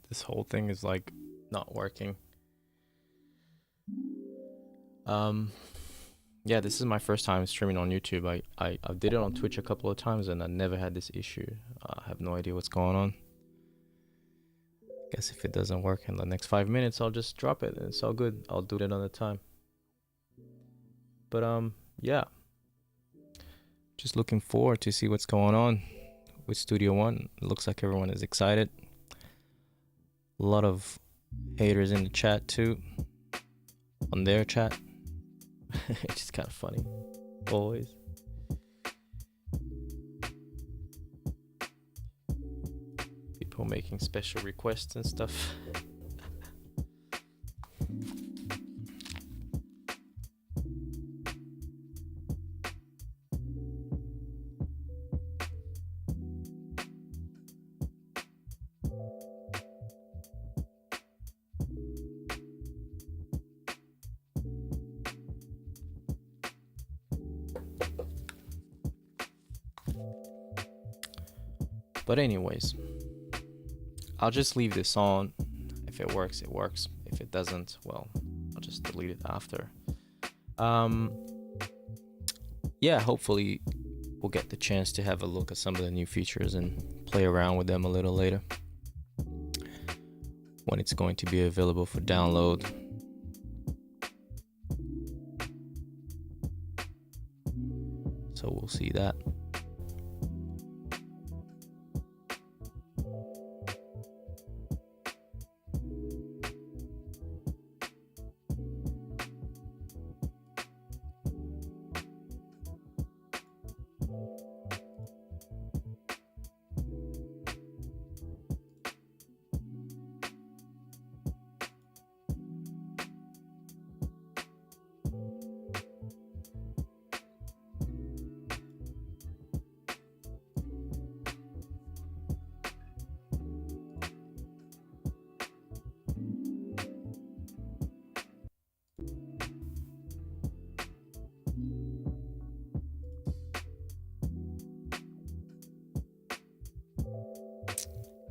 This whole thing is like not working. Yeah, this is my first time streaming on YouTube. I did it on Twitch a couple of times and I never had this issue. I have no idea what's going on. Guess if it doesn't work in the next 5 minutes, I'll just drop it and it's all good. I'll do it another time. But yeah, just looking forward to see what's going on with Studio One. It looks like everyone is excited. A lot of haters in the chat too, on their chat. It's just kind of funny, always. People making special requests and stuff. But anyways, I'll just leave this on. If it works, it works. If it doesn't, well, I'll just delete it after. Yeah, hopefully we'll get the chance to have a look at some of the new features and play around with them a little later, when it's going to be available for download. So we'll see that.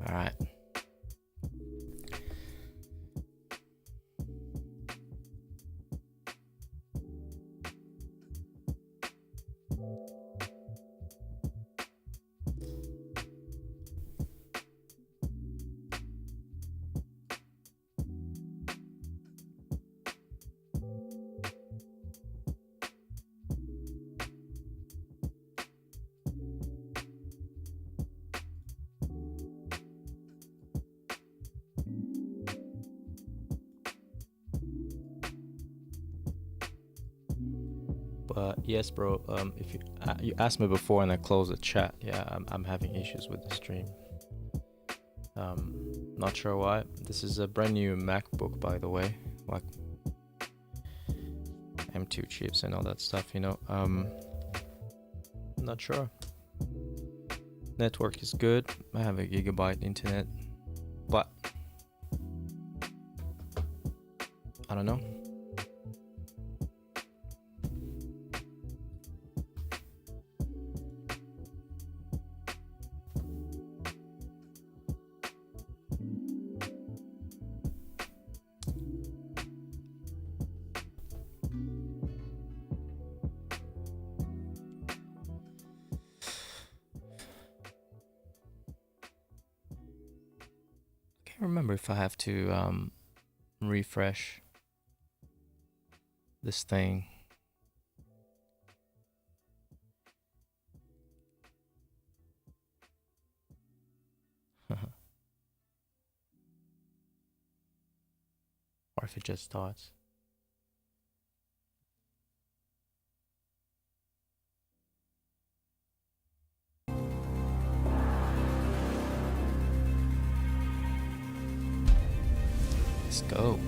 All right. But yes, bro. If you asked me before and I closed the chat, yeah, I'm having issues with the stream. Not sure why. This is a brand new MacBook, by the way, like M2 chips and all that stuff. You know. Not sure. Network is good. I have a gigabyte internet, but I don't know. Remember if I have to refresh this thing. Or if it just starts. Let's go.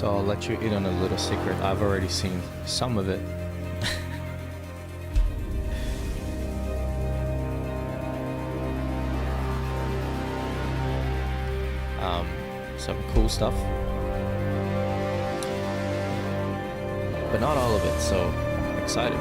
So I'll let you in on a little secret. I've already seen some of it. Some cool stuff, but not all of it, so I'm excited.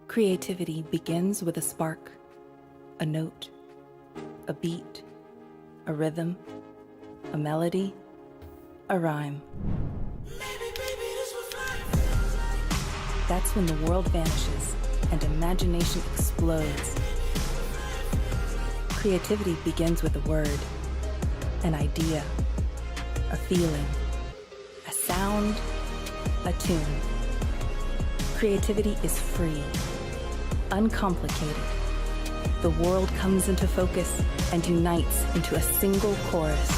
Creativity begins with a spark, a note, a beat, a rhythm, a melody, a rhyme. That's when the world vanishes and imagination explodes. Creativity begins with a word, an idea, a feeling, a sound, a tune. Creativity is free, uncomplicated. The world comes into focus and unites into a single chorus.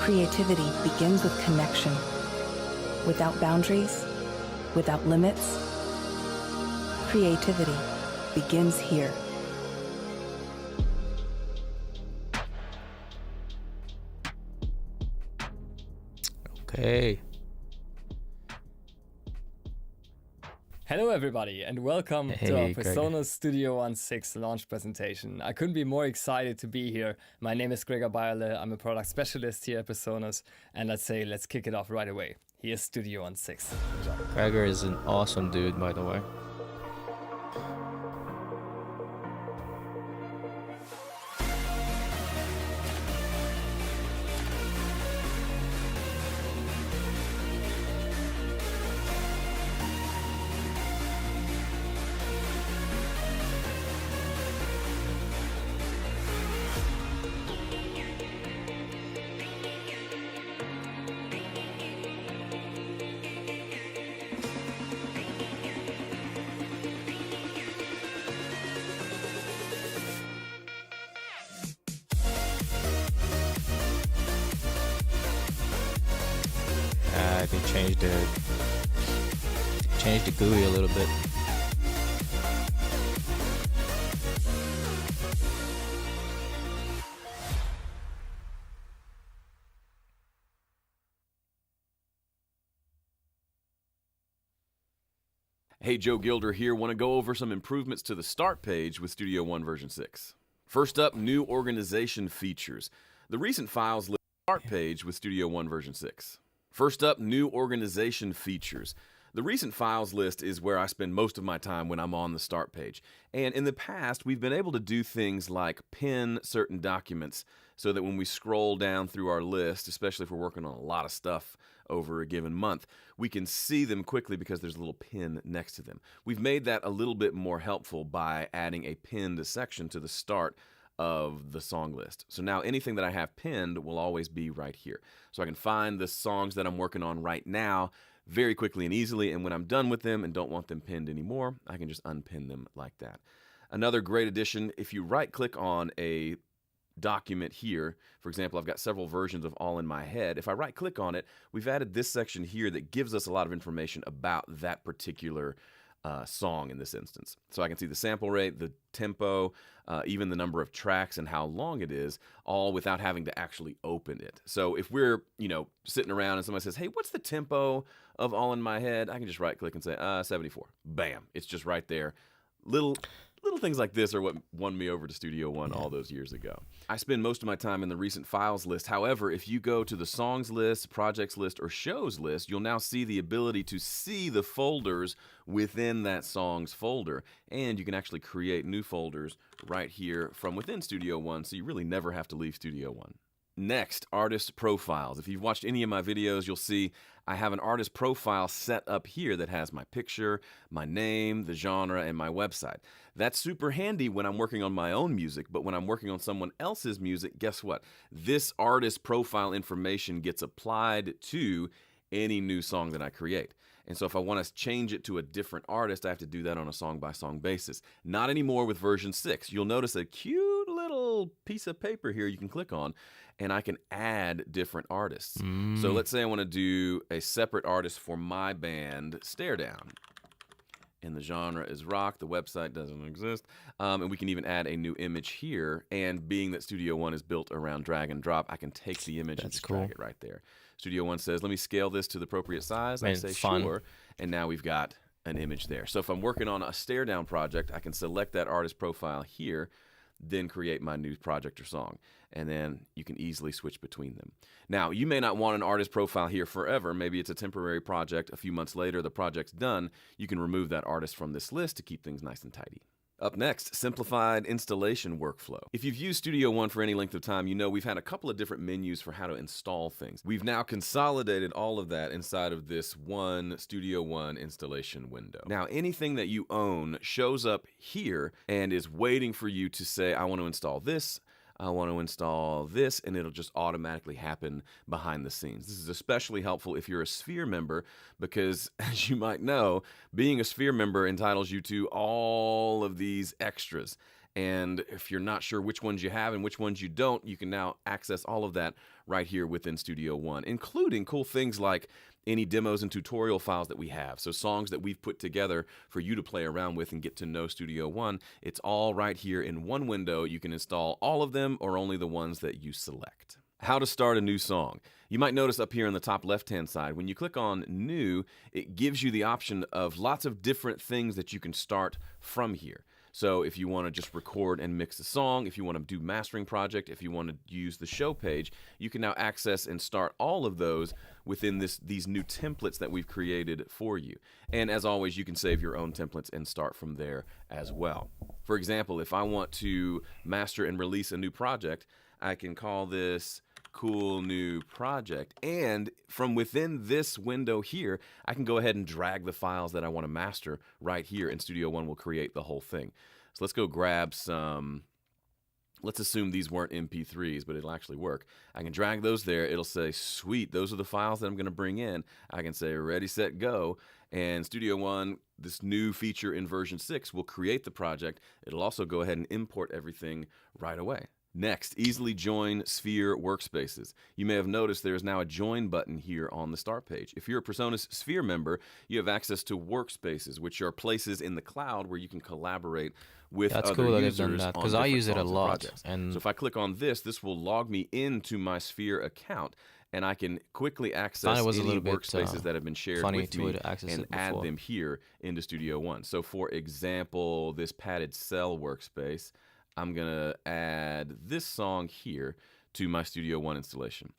Creativity begins with connection. Without boundaries, without limits, creativity begins here. Okay. Hello everybody and welcome to our Hey, Greg. Presonus Studio 16 launch presentation. I couldn't be more excited to be here. My name is Gregor Bayerle, I'm a product specialist here at Presonus, and let's kick it off right away. Here's Studio 16. Gregor is an awesome dude, by the way. They changed the GUI a little bit. Hey, Joe Gilder here. Want to go over some improvements to the start page with Studio One version 6. First up, new organization features. The recent files list start page with Studio One version 6. First up, new organization features. The recent files list is where I spend most of my time when I'm on the start page. And in the past, we've been able to do things like pin certain documents so that when we scroll down through our list, especially if we're working on a lot of stuff over a given month, we can see them quickly because there's a little pin next to them. We've made that a little bit more helpful by adding a pinned section to the start of the song list. So now anything that I have pinned will always be right here. So I can find the songs that I'm working on right now very quickly and easily, and when I'm done with them and don't want them pinned anymore, I can just unpin them like that. Another great addition, if you right-click on a document here, for example, I've got several versions of All in My Head. If I right-click on it, we've added this section here that gives us a lot of information about that particular song in this instance. So I can see the sample rate, the tempo, even the number of tracks and how long it is, all without having to actually open it. So if we're, sitting around and somebody says, hey, what's the tempo of All in My Head? I can just right click and say, 74. Bam. It's just right there. Little things like this are what won me over to Studio One all those years ago. I spend most of my time in the recent files list. However, if you go to the songs list, projects list, or shows list, you'll now see the ability to see the folders within that song's folder. And you can actually create new folders right here from within Studio One, so you really never have to leave Studio One. Next, artist profiles. If you've watched any of my videos, you'll see I have an artist profile set up here that has my picture, my name, the genre, and my website. That's super handy when I'm working on my own music, but when I'm working on someone else's music, guess what? This artist profile information gets applied to any new song that I create. And so if I want to change it to a different artist, I have to do that on a song-by-song basis. Not anymore with version 6. You'll notice a cute little piece of paper here you can click on, and I can add different artists. So let's say I want to do a separate artist for my band, Stare Down. And the genre is rock. The website doesn't exist. And we can even add a new image here. And being that Studio One is built around drag and drop, I can take the image and just drag it right there. Studio One says, let me scale this to the appropriate size. I say, sure. And now we've got an image there. So if I'm working on a Stare Down project, I can select that artist profile here, then create my new project or song. And then you can easily switch between them. Now, you may not want an artist profile here forever. Maybe it's a temporary project. A few months later, the project's done. You can remove that artist from this list to keep things nice and tidy. Up next, simplified installation workflow. If you've used Studio One for any length of time, you know we've had a couple of different menus for how to install things. We've now consolidated all of that inside of this one Studio One installation window. Now, anything that you own shows up here and is waiting for you to say, I want to install this, I want to install this, and it'll just automatically happen behind the scenes. This is especially helpful if you're a Sphere member because, as you might know, being a Sphere member entitles you to all of these extras. And if you're not sure which ones you have and which ones you don't, you can now access all of that right here within Studio One, including cool things like any demos and tutorial files that we have. So songs that we've put together for you to play around with and get to know Studio One. It's all right here in one window. You can install all of them or only the ones that you select. How to start a new song. You might notice up here on the top left-hand side, when you click on New, it gives you the option of lots of different things that you can start from here. So if you want to just record and mix a song, if you want to do mastering project, if you want to use the show page, you can now access and start all of those within these new templates that we've created for you. And as always, you can save your own templates and start from there as well. For example, if I want to master and release a new project, I can call this Cool New Project. And from within this window here, I can go ahead and drag the files that I want to master right here, and Studio One will create the whole thing. So let's go grab some, let's assume these weren't MP3s, but it'll actually work. I can drag those there. It'll say, sweet, those are the files that I'm going to bring in. I can say, ready, set, go. And Studio One, this new feature in version 6, will create the project. It'll also go ahead and import everything right away. Next, easily join Sphere workspaces. You may have noticed there is now a join button here on the start page. If you're a Presonus Sphere member, you have access to workspaces, which are places in the cloud where you can collaborate with other cool users that they've done that, on because I different use it a songs and lot. projects. And so if I click on this will log me into my Sphere account, and I can quickly access any workspaces that have been shared with me and add them here into Studio One. So for example, this padded cell workspace, I'm going to add this song here to my Studio One installation.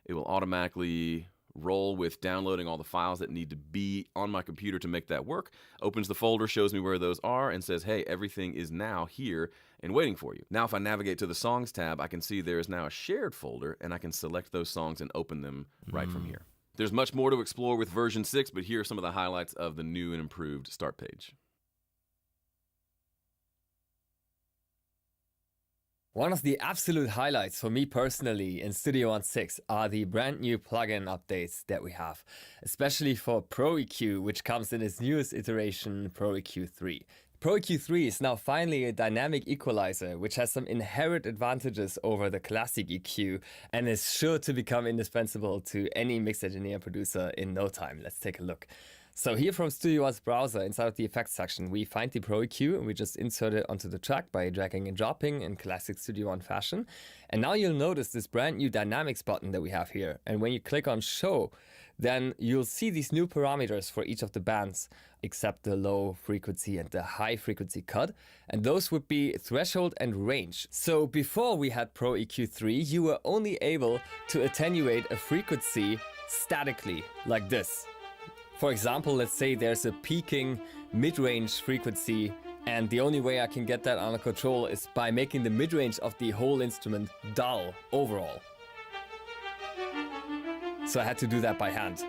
It will automatically roll with downloading all the files that need to be on my computer to make that work, opens the folder, shows me where those are, and says, hey, everything is now here and waiting for you. Now, if I navigate to the Songs tab, I can see there is now a shared folder, and I can select those songs and open them right from here. There's much more to explore with version 6, but here are some of the highlights of the new and improved start page. One of the absolute highlights for me personally in Studio One 6 are the brand new plugin updates that we have, especially for Pro EQ, which comes in its newest iteration, Pro EQ 3. Pro EQ 3 is now finally a dynamic equalizer, which has some inherent advantages over the classic EQ and is sure to become indispensable to any mix engineer producer in no time. Let's take a look. So here from Studio One's browser, inside of the effects section, we find the Pro EQ and we just insert it onto the track by dragging and dropping in classic Studio One fashion. And now you'll notice this brand new dynamics button that we have here. And when you click on show, then you'll see these new parameters for each of the bands, except the low frequency and the high frequency cut. And those would be threshold and range. So before we had Pro EQ 3, you were only able to attenuate a frequency statically, like this. For example, let's say there's a peaking mid-range frequency, and the only way I can get that under control is by making the mid-range of the whole instrument dull overall. So I had to do that by hand.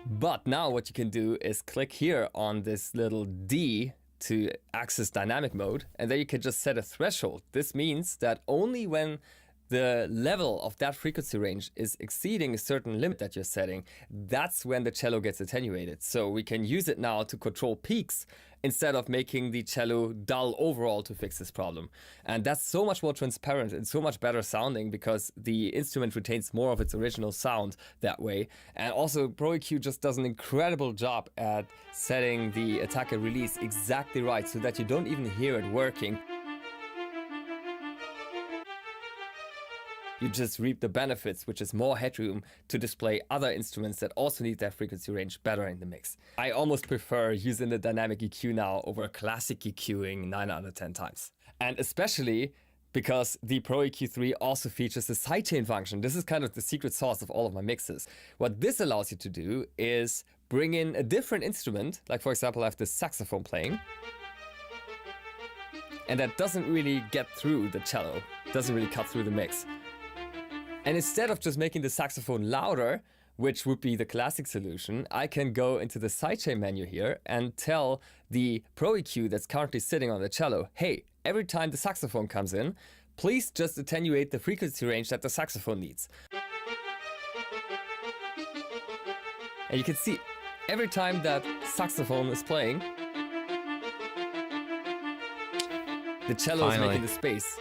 But now what you can do is click here on this little D to access dynamic mode, and then you can just set a threshold. This means that only when the level of that frequency range is exceeding a certain limit that you're setting, that's when the cello gets attenuated. So we can use it now to control peaks instead of making the cello dull overall to fix this problem. And that's so much more transparent and so much better sounding because the instrument retains more of its original sound that way. And also Pro EQ just does an incredible job at setting the attack and release exactly right so that you don't even hear it working. You just reap the benefits, which is more headroom to display other instruments that also need that frequency range better in the mix. I almost prefer using the dynamic EQ now over classic EQing 9 out of 10 times. And especially because the Pro EQ3 also features the sidechain function. This is kind of the secret sauce of all of my mixes. What this allows you to do is bring in a different instrument, like for example, I have this saxophone playing, and that doesn't really get through the cello, doesn't really cut through the mix. And instead of just making the saxophone louder, which would be the classic solution, I can go into the sidechain menu here and tell the Pro EQ that's currently sitting on the cello, hey, every time the saxophone comes in, please just attenuate the frequency range that the saxophone needs. And you can see every time that saxophone is playing, the cello is making the space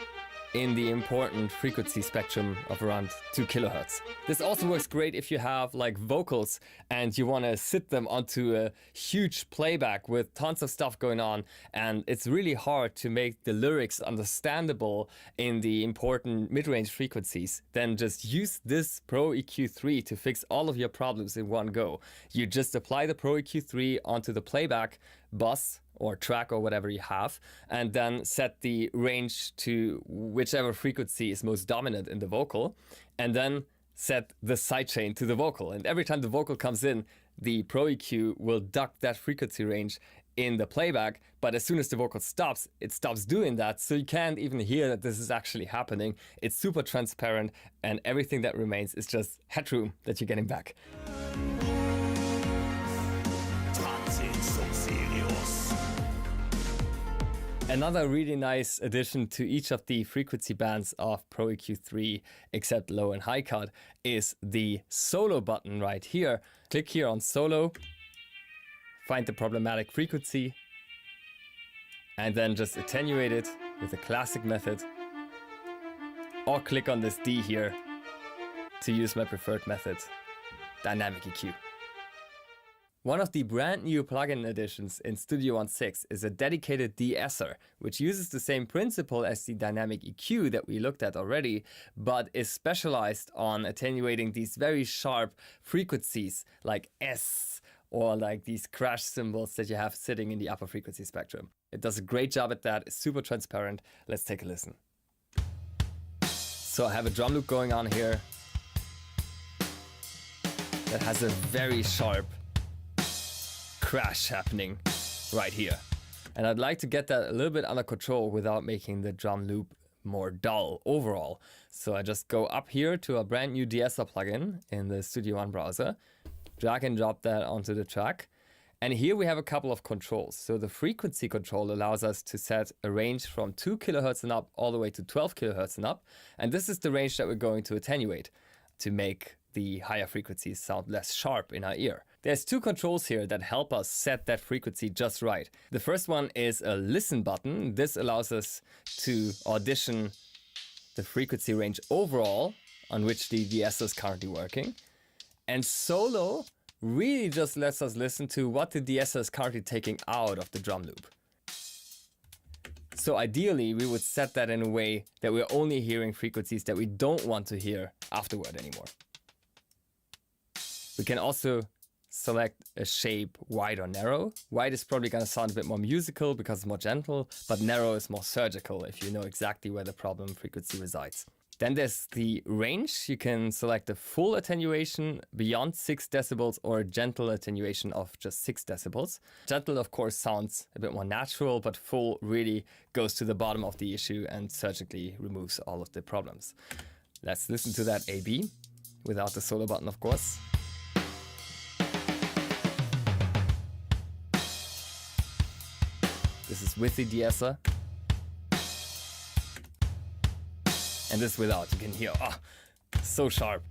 in the important frequency spectrum of around 2 kilohertz. This also works great if you have like vocals and you want to sit them onto a huge playback with tons of stuff going on, and it's really hard to make the lyrics understandable in the important mid-range frequencies. Then just use this Pro EQ3 to fix all of your problems in one go. You just apply the Pro EQ3 onto the playback bus or track or whatever you have, and then set the range to whichever frequency is most dominant in the vocal, and then set the sidechain to the vocal. And every time the vocal comes in, the Pro EQ will duck that frequency range in the playback, but as soon as the vocal stops, it stops doing that, so you can't even hear that this is actually happening. It's super transparent, and everything that remains is just headroom that you're getting back. Another really nice addition to each of the frequency bands of Pro EQ3, except low and high cut, is the solo button right here. Click here on solo, find the problematic frequency, and then just attenuate it with the classic method. Or click on this D here to use my preferred method, dynamic EQ. One of the brand new plugin additions in Studio One 6 is a dedicated de-esser, which uses the same principle as the dynamic EQ that we looked at already, but is specialized on attenuating these very sharp frequencies like S or like these crash cymbals that you have sitting in the upper frequency spectrum. It does a great job at that, it's super transparent. Let's take a listen. So I have a drum loop going on here that has a very sharp crash happening right here. And I'd like to get that a little bit under control without making the drum loop more dull overall. So I just go up here to a brand new de-esser plugin in the Studio One browser, drag and drop that onto the track. And here we have a couple of controls. So the frequency control allows us to set a range from 2 kilohertz and up all the way to 12 kilohertz and up. And this is the range that we're going to attenuate to make the higher frequencies sound less sharp in our ear. There's two controls here that help us set that frequency just right. The first one is a listen button. This allows us to audition the frequency range overall on which the de-esser is currently working. And solo really just lets us listen to what the de-esser is currently taking out of the drum loop. So ideally, we would set that in a way that we're only hearing frequencies that we don't want to hear afterward anymore. We can also select a shape wide or narrow. Wide is probably going to sound a bit more musical because it's more gentle, but narrow is more surgical if you know exactly where the problem frequency resides. Then there's the range. You can select a full attenuation beyond 6 decibels or a gentle attenuation of just 6 decibels. Gentle, of course, sounds a bit more natural, but full really goes to the bottom of the issue and surgically removes all of the problems. Let's listen to that A-B without the solo button, of course. This is with the de-esser. And this without, you can hear, so sharp.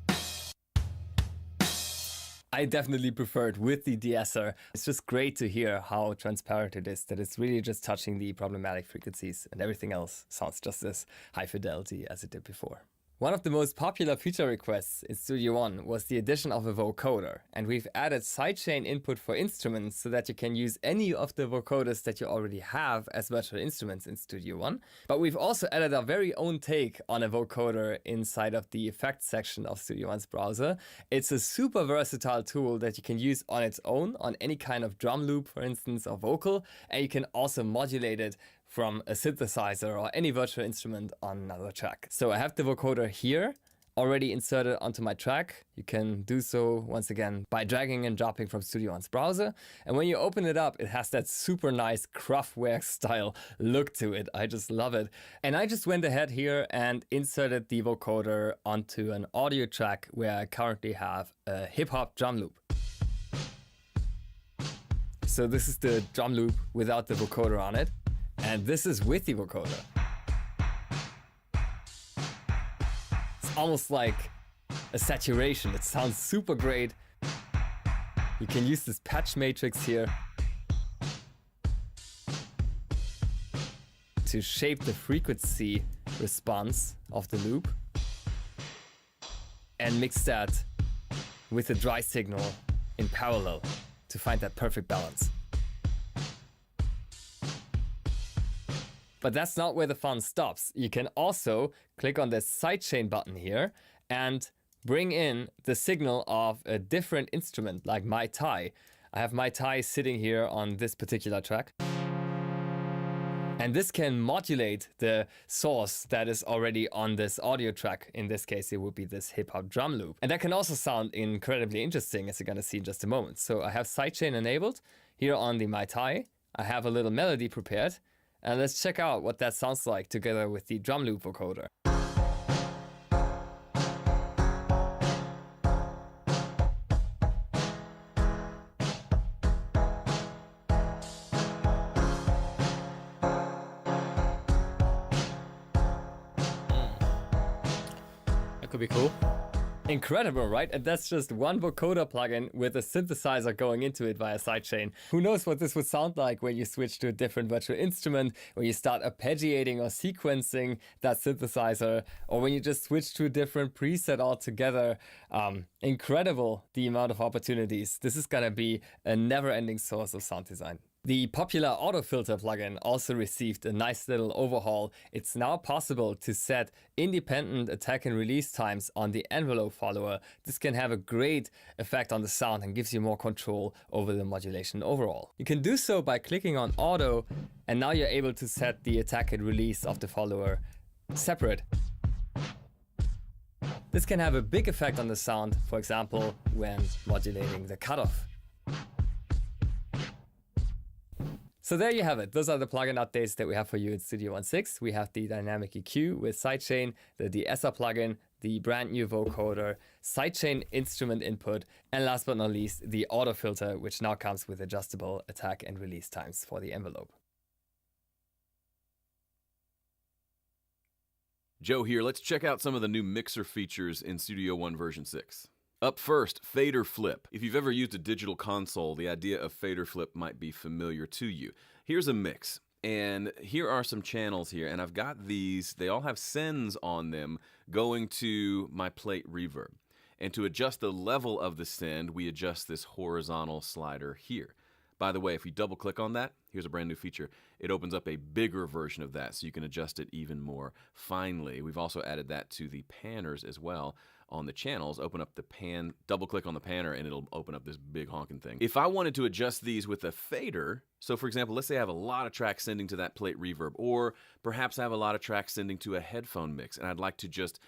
I definitely prefer it with the de-esser. It's just great to hear how transparent it is, that it's really just touching the problematic frequencies and everything else sounds just as high fidelity as it did before. One of the most popular feature requests in Studio One was the addition of a vocoder, and we've added sidechain input for instruments so that you can use any of the vocoders that you already have as virtual instruments in Studio One. But we've also added our very own take on a vocoder inside of the effects section of Studio One's browser. It's a super versatile tool that you can use on its own, on any kind of drum loop, for instance, or vocal, and you can also modulate it from a synthesizer or any virtual instrument on another track. So I have the vocoder here already inserted onto my track. You can do so once again by dragging and dropping from Studio One's browser. And when you open it up, it has that super nice Kraftwerk style look to it. I just love it. And I just went ahead here and inserted the vocoder onto an audio track where I currently have a hip hop drum loop. So this is the drum loop without the vocoder on it. And this is with the vocoder. It's almost like a saturation. It sounds super great. You can use this patch matrix here to shape the frequency response of the loop and mix that with the dry signal in parallel to find that perfect balance. But that's not where the fun stops. You can also click on the sidechain button here and bring in the signal of a different instrument like my Thai. I have my Thai sitting here on this particular track. And this can modulate the source that is already on this audio track. In this case, it would be this hip hop drum loop. And that can also sound incredibly interesting, as you're gonna see in just a moment. So I have sidechain enabled here on the my Thai. I have a little melody prepared. And let's check out what that sounds like together with the drum loop vocoder. That could be cool. Incredible, right? And that's just one vocoder plugin with a synthesizer going into it via sidechain. Who knows what this would sound like when you switch to a different virtual instrument, when you start arpeggiating or sequencing that synthesizer, or when you just switch to a different preset altogether. Incredible, the amount of opportunities. This is gonna be a never-ending source of sound design. The popular autofilter plugin also received a nice little overhaul. It's now possible to set independent attack and release times on the envelope follower. This can have a great effect on the sound and gives you more control over the modulation overall. You can do so by clicking on auto, and now you're able to set the attack and release of the follower separate. This can have a big effect on the sound, for example, when modulating the cutoff. So there you have it. Those are the plugin updates that we have for you in Studio One 6. We have the dynamic EQ with sidechain, the de-esser plugin, the brand new vocoder, sidechain instrument input, and last but not least, the auto filter, which now comes with adjustable attack and release times for the envelope. Joe here. Let's check out some of the new mixer features in Studio One version 6. Up first, fader flip. If you've ever used a digital console, the idea of fader flip might be familiar to you. Here's a mix, and here are some channels here, and I've got these, they all have sends on them going to my plate reverb. And to adjust the level of the send, we adjust this horizontal slider here. By the way, if you double click on that, here's a brand new feature. It opens up a bigger version of that, so you can adjust it even more finely. We've also added that to the panners as well. On the channels, open up the pan, double click on the panner, and it'll open up this big honking thing. If I wanted to adjust these with a fader, so for example, let's say I have a lot of tracks sending to that plate reverb, or perhaps I have a lot of tracks sending to a headphone mix, and I'd like to just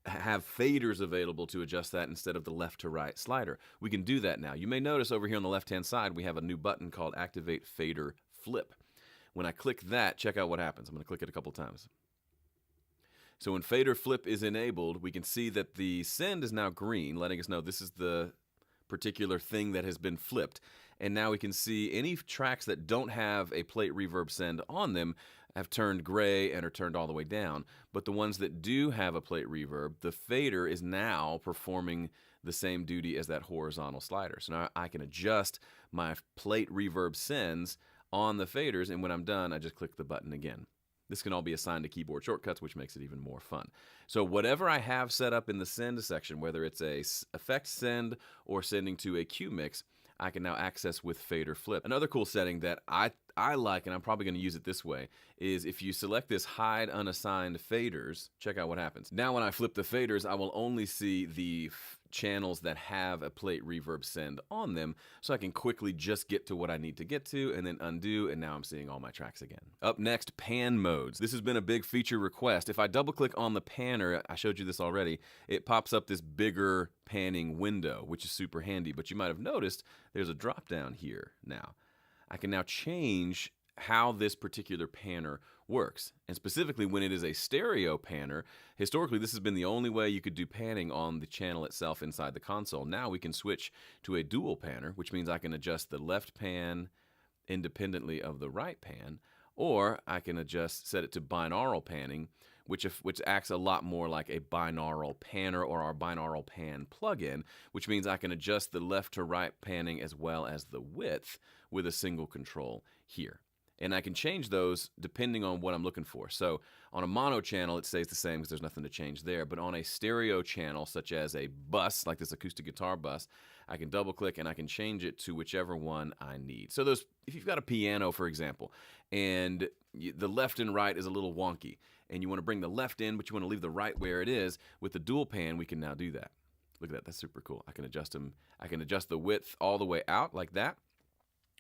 have faders available to adjust that instead of the left to right slider. We can do that now. You may notice over here on the left-hand side, we have a new button called Activate Fader Flip. When I click that, check out what happens. I'm going to click it a couple times. So when fader flip is enabled, we can see that the send is now green, letting us know this is the particular thing that has been flipped. And now we can see any tracks that don't have a plate reverb send on them have turned gray and are turned all the way down. But the ones that do have a plate reverb, the fader is now performing the same duty as that horizontal slider. So now I can adjust my plate reverb sends on the faders, and when I'm done, I just click the button again. This can all be assigned to keyboard shortcuts, which makes it even more fun. So whatever I have set up in the send section, whether it's a effect send or sending to a cue mix, I can now access with fader flip. Another cool setting that I like, and I'm probably going to use it this way, is if you select this hide unassigned faders, check out what happens. Now when I flip the faders, I will only see the channels that have a plate reverb send on them, so I can quickly just get to what I need to get to and then undo, and now I'm seeing all my tracks again. Up next, pan modes. This has been a big feature request. If I double click on the panner, I showed you this already, it pops up this bigger panning window, which is super handy, but you might have noticed there's a drop down here now. I can now change how this particular panner works. And specifically when it is a stereo panner, historically this has been the only way you could do panning on the channel itself inside the console. Now we can switch to a dual panner, which means I can adjust the left pan independently of the right pan, or I can set it to binaural panning, which acts a lot more like a binaural panner or our binaural pan plugin, which means I can adjust the left to right panning as well as the width with a single control here. And I can change those depending on what I'm looking for. So on a mono channel, it stays the same because there's nothing to change there. But on a stereo channel, such as a bus, like this acoustic guitar bus, I can double click and I can change it to whichever one I need. So if you've got a piano, for example, and the left and right is a little wonky, and you want to bring the left in, but you want to leave the right where it is, with the dual pan, we can now do that. Look at that, that's super cool. I can adjust them. I can adjust the width all the way out like that.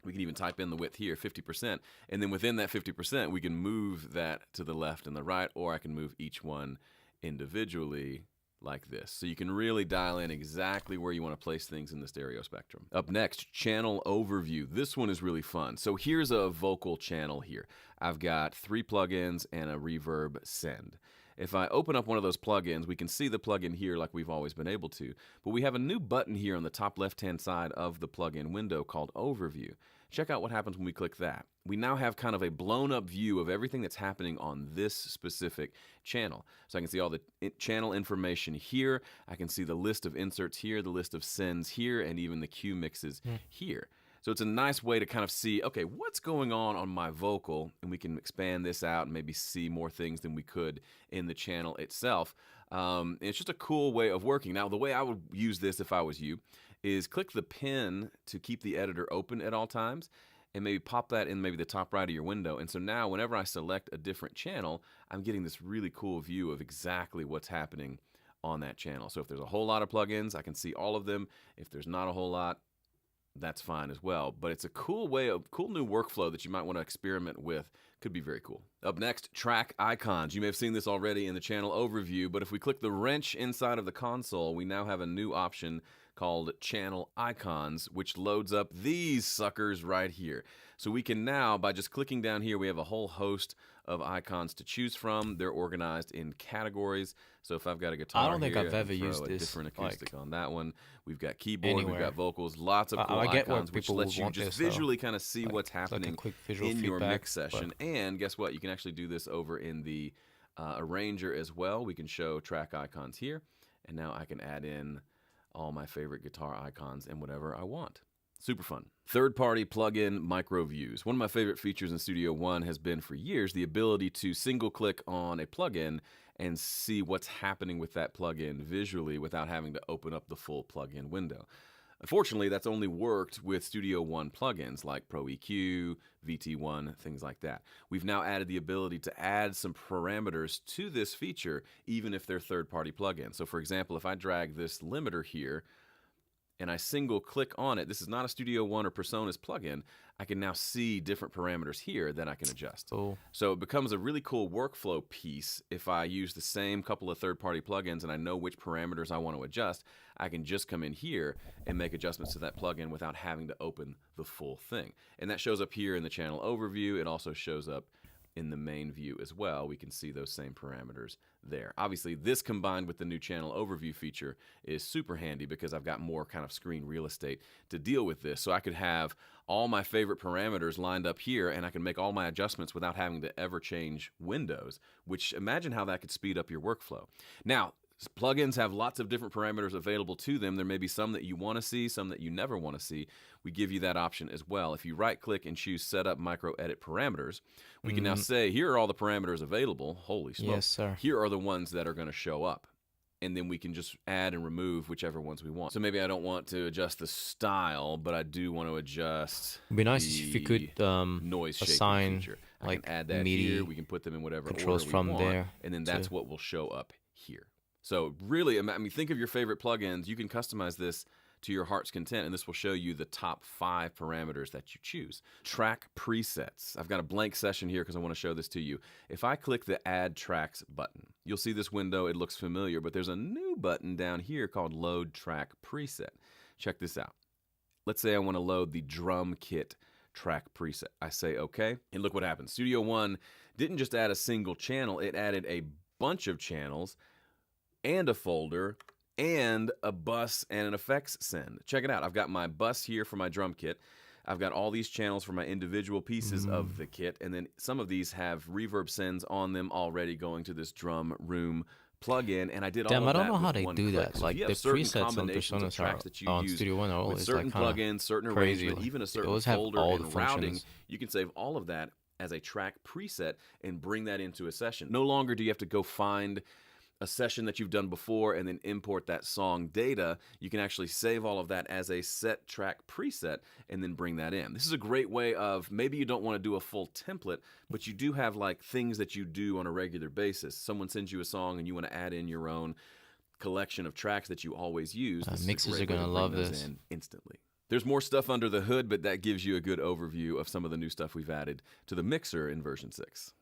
We can even type in the width here, 50%, and then within that 50%, we can move that to the left and the right, or I can move each one individually like this. So you can really dial in exactly where you want to place things in the stereo spectrum. Up next, channel overview. This one is really fun. So here's a vocal channel here. I've got 3 plugins and a reverb send. If I open up one of those plugins, we can see the plugin here like we've always been able to, but we have a new button here on the top left-hand side of the plugin window called Overview. Check out what happens when we click that. We now have kind of a blown-up view of everything that's happening on this specific channel. So I can see all the channel information here. I can see the list of inserts here, the list of sends here, and even the cue mixes here. So it's a nice way to kind of see, okay, what's going on my vocal, and we can expand this out and maybe see more things than we could in the channel itself. It's just a cool way of working. Now, the way I would use this if I was you is click the pen to keep the editor open at all times, and maybe pop that in maybe the top right of your window. And so now whenever I select a different channel, I'm getting this really cool view of exactly what's happening on that channel. So if there's a whole lot of plugins, I can see all of them. If there's not a whole lot, that's fine as well. But it's a cool new workflow that you might want to experiment with. Could be very cool. Up next, track icons. You may have seen this already in the channel overview, but if we click the wrench inside of the console, we now have a new option called channel icons, which loads up these suckers right here. So we can now, by just clicking down here, we have a whole host of icons to choose from. They're organized in categories. So if I've got a guitar I don't think here, I've ever throw used a this, different acoustic like, on that one. We've got keyboard, anywhere. we've got vocals, lots of cool I get where icons, which people lets you want just this, though. visually kind of see Like- what's like a happening quick visual in your feedback, mix session. And guess what? You can actually do this over in the arranger as well. We can show track icons here, and now I can add in all my favorite guitar icons and whatever I want. Super fun. Third-party plugin micro views. One of my favorite features in Studio One has been for years the ability to single-click on a plugin and see what's happening with that plugin visually without having to open up the full plugin window. Unfortunately, that's only worked with Studio One plugins like Pro EQ, VT1, things like that. We've now added the ability to add some parameters to this feature, even if they're third-party plugins. So for example, if I drag this limiter here, and I single click on it, this is not a Studio One or Presonus plugin, I can now see different parameters here that I can adjust. Cool. So it becomes a really cool workflow piece. If I use the same couple of third-party plugins and I know which parameters I want to adjust, I can just come in here and make adjustments to that plugin without having to open the full thing. And that shows up here in the channel overview. It also shows up in the main view as well. We can see those same parameters there. Obviously, this combined with the new channel overview feature is super handy because I've got more kind of screen real estate to deal with this. So I could have all my favorite parameters lined up here, and I can make all my adjustments without having to ever change windows, which imagine how that could speed up your workflow. Now, plugins have lots of different parameters available to them. There may be some that you want to see, some that you never want to see. We give you that option as well. If you right-click and choose Set Up Micro Edit Parameters, we can now say, here are all the parameters available. Holy smokes. Yes, sir. Here are the ones that are going to show up. And then we can just add and remove whichever ones we want. So maybe I don't want to adjust the style, but I do want to adjust It'd be nice if you could noise shaping assign feature. I like can add that MIDI here. We can put them in whatever controls order we from want, there and then that's too. what will show up here. So really, I mean, think of your favorite plugins. You can customize this to your heart's content, and this will show you the top 5 parameters that you choose. Track presets. I've got a blank session here because I want to show this to you. If I click the Add Tracks button, you'll see this window. It looks familiar, but there's a new button down here called Load Track Preset. Check this out. Let's say I want to load the drum kit track preset. I say OK, and look what happens. Studio One didn't just add a single channel. It added a bunch of channels and a folder and a bus and an effects send. Check it out. I've got my bus here for my drum kit. I've got all these channels for my individual pieces of the kit, and then some of these have reverb sends on them already going to this drum room plugin, and I did all of that. I don't know how with they one do click. that. So like if you the have certain presets on combinations of Presonus tracks that you on use Studio One are with always certain like plugins, certain crazy. arrangement, Like, even a they certain always have folder all and the routing, functions. you can save all of that as a track preset and bring that into a session. No longer do you have to go find a session that you've done before and then import that song data. You can actually save all of that as a set track preset and then bring that in. This is a great way of, maybe you don't want to do a full template, but you do have like things that you do on a regular basis. Someone sends you a song and you want to add in your own collection of tracks that you always use. This is a mixers great are way to gonna bring love those this. in instantly. There's more stuff under the hood, but that gives you a good overview of some of the new stuff we've added to the mixer in version 6.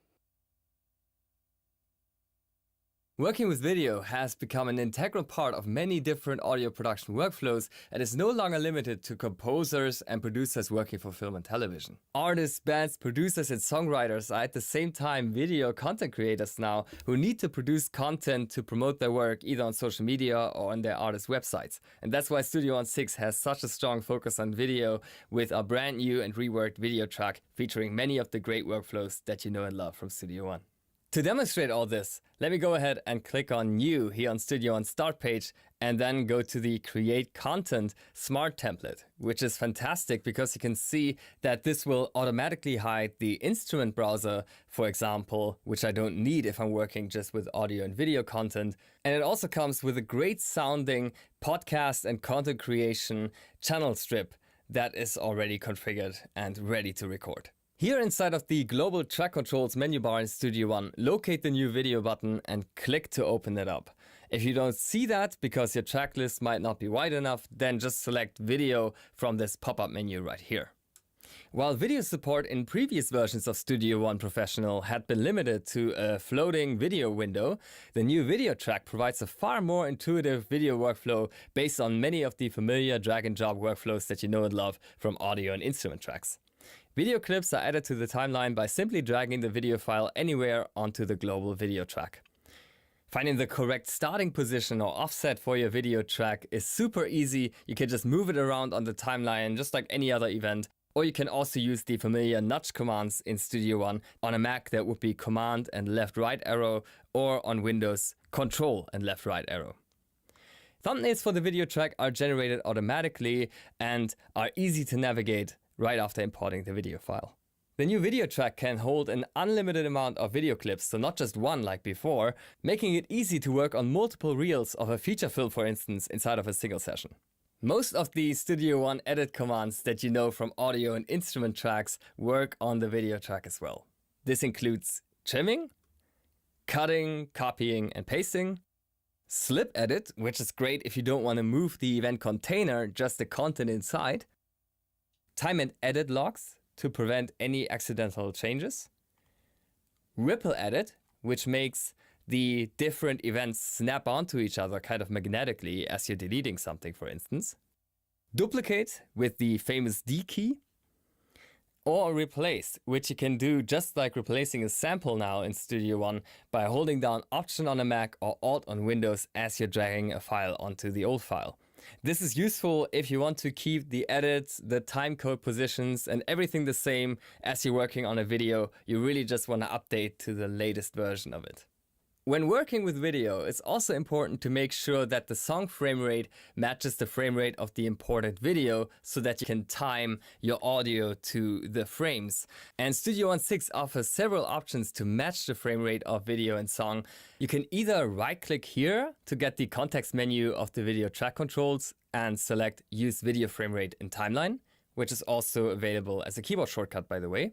Working with video has become an integral part of many different audio production workflows and is no longer limited to composers and producers working for film and television. Artists, bands, producers, and songwriters are at the same time video content creators now who need to produce content to promote their work either on social media or on their artist websites. And that's why Studio One 6 has such a strong focus on video with a brand new and reworked video track featuring many of the great workflows that you know and love from Studio One. To demonstrate all this, let me go ahead and click on New here on Studio One Start page and then go to the Create Content Smart Template, which is fantastic because you can see that this will automatically hide the instrument browser, for example, which I don't need if I'm working just with audio and video content. And it also comes with a great sounding podcast and content creation channel strip that is already configured and ready to record. Here inside of the Global Track Controls menu bar in Studio One, locate the new video button and click to open it up. If you don't see that because your track list might not be wide enough, then just select video from this pop-up menu right here. While video support in previous versions of Studio One Professional had been limited to a floating video window, the new video track provides a far more intuitive video workflow based on many of the familiar drag and drop workflows that you know and love from audio and instrument tracks. Video clips are added to the timeline by simply dragging the video file anywhere onto the global video track. Finding the correct starting position or offset for your video track is super easy. You can just move it around on the timeline just like any other event. Or you can also use the familiar nudge commands in Studio One. On a Mac, that would be Command and left right arrow, or on Windows, Control and left right arrow. Thumbnails for the video track are generated automatically and are easy to navigate right after importing the video file. The new video track can hold an unlimited amount of video clips, so not just one like before, making it easy to work on multiple reels of a feature film, for instance, inside of a single session. Most of the Studio One edit commands that you know from audio and instrument tracks work on the video track as well. This includes trimming, cutting, copying and pasting, slip edit, which is great if you don't want to move the event container, just the content inside, time and edit logs to prevent any accidental changes, ripple edit, which makes the different events snap onto each other kind of magnetically as you're deleting something, for instance, duplicate with the famous D key, or replace, which you can do just like replacing a sample now in Studio One by holding down Option on a Mac or Alt on Windows as you're dragging a file onto the old file. This is useful if you want to keep the edits, the timecode positions, and everything the same as you're working on a video. You really just want to update to the latest version of it. When working with video, it's also important to make sure that the song frame rate matches the frame rate of the imported video so that you can time your audio to the frames. And Studio One 6 offers several options to match the frame rate of video and song. You can either right-click here to get the context menu of the video track controls and select Use Video Frame Rate in Timeline, which is also available as a keyboard shortcut, by the way.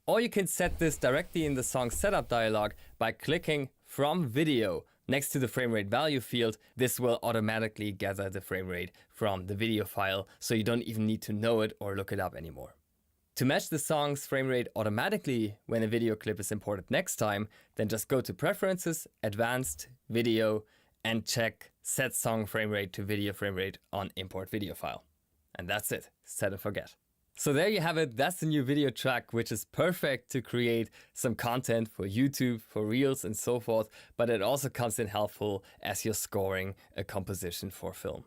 Or you can set this directly in the song setup dialog by clicking from video next to the frame rate value field. This will automatically gather the frame rate from the video file, so you don't even need to know it or look it up anymore. To match the song's frame rate automatically when a video clip is imported next time, then just go to Preferences, Advanced, Video, and check Set Song Frame Rate to Video Frame Rate on Import Video File. And that's it. Set and forget. So there you have it. That's the new video track, which is perfect to create some content for YouTube, for Reels and so forth, but it also comes in helpful as you're scoring a composition for film.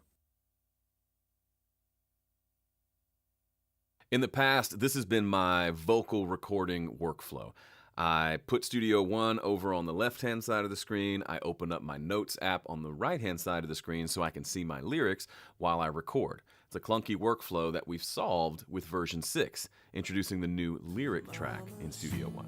In the past, this has been my vocal recording workflow. I put Studio One over on the left-hand side of the screen. I open up my Notes app on the right-hand side of the screen so I can see my lyrics while I record. It's a clunky workflow that we've solved with version 6, introducing the new lyric track in Studio One.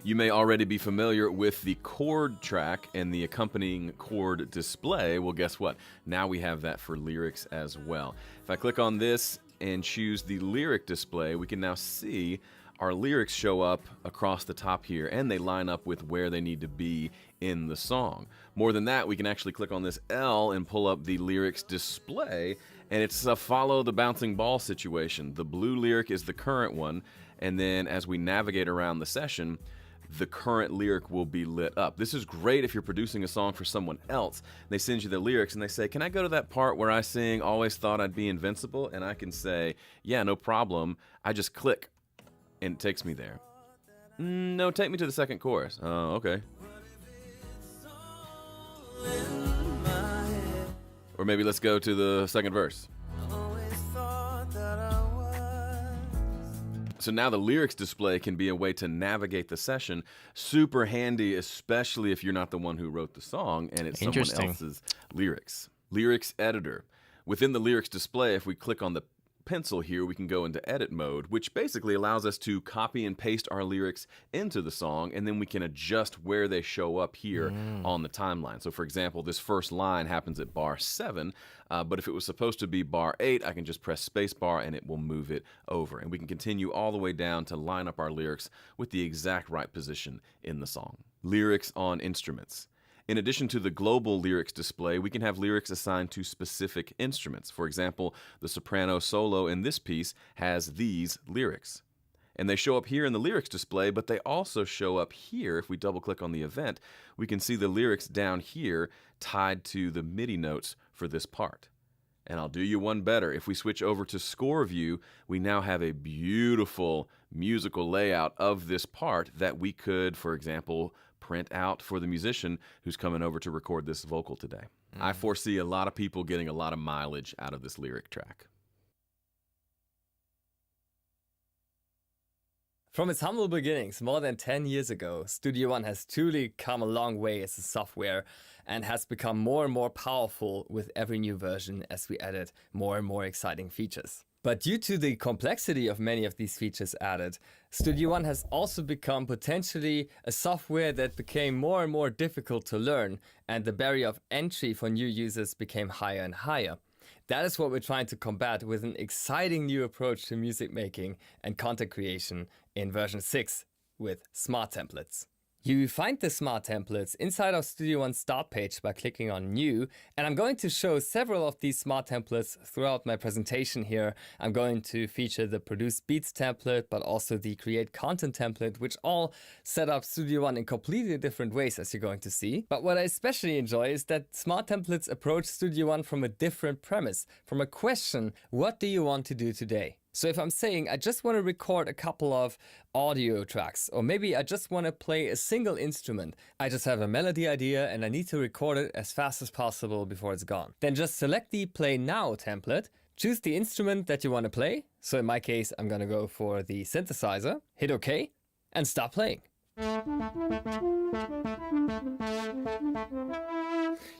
You may already be familiar with the chord track and the accompanying chord display. Well, guess what? Now we have that for lyrics as well. If I click on this and choose the lyric display, we can now see our lyrics show up across the top here, and they line up with where they need to be in the song. More than that, we can actually click on this L and pull up the lyrics display, and it's a follow the bouncing ball situation. The blue lyric is the current one, and then as we navigate around the session, the current lyric will be lit up. This is great if you're producing a song for someone else. They send you the lyrics and they say, can I go to that part where I sing Always Thought I'd Be Invincible? And I can say, yeah, no problem. I just click and it takes me there. No, take me to the second chorus. Oh, okay. Or maybe let's go to the second verse. So now the lyrics display can be a way to navigate the session. Super handy, especially if you're not the one who wrote the song and it's someone else's lyrics. Lyrics editor. Within the lyrics display, if we click on the pencil here, we can go into edit mode, which basically allows us to copy and paste our lyrics into the song, and then we can adjust where they show up here on the timeline. So for example, this first line happens at bar 7, but if it was supposed to be bar 8, I can just press space bar and it will move it over. And we can continue all the way down to line up our lyrics with the exact right position in the song. Lyrics on instruments. In addition to the global lyrics display, we can have lyrics assigned to specific instruments. For example, the soprano solo in this piece has these lyrics. And they show up here in the lyrics display, but they also show up here. If we double click on the event, we can see the lyrics down here tied to the MIDI notes for this part. And I'll do you one better. If we switch over to score view, we now have a beautiful musical layout of this part that we could, for example, print out for the musician who's coming over to record this vocal today. I foresee a lot of people getting a lot of mileage out of this lyric track. From its humble beginnings more than 10 years ago, Studio One has truly come a long way as a software and has become more and more powerful with every new version as we added more and more exciting features. But due to the complexity of many of these features added, Studio One has also become potentially a software that became more and more difficult to learn, and the barrier of entry for new users became higher and higher. That is what we're trying to combat with an exciting new approach to music making and content creation in version 6 with smart templates. You find the smart templates inside our Studio One start page by clicking on New, and I'm going to show several of these smart templates throughout my presentation here. I'm going to feature the Produce Beats template, but also the Create Content template, which all set up Studio One in completely different ways, as you're going to see. But what I especially enjoy is that smart templates approach Studio One from a different premise, from a question: what do you want to do today? So if I'm saying I just want to record a couple of audio tracks, or maybe I just want to play a single instrument, I just have a melody idea and I need to record it as fast as possible before it's gone, then just select the Play Now template, choose the instrument that you want to play. So in my case, I'm going to go for the synthesizer, hit OK, and start playing.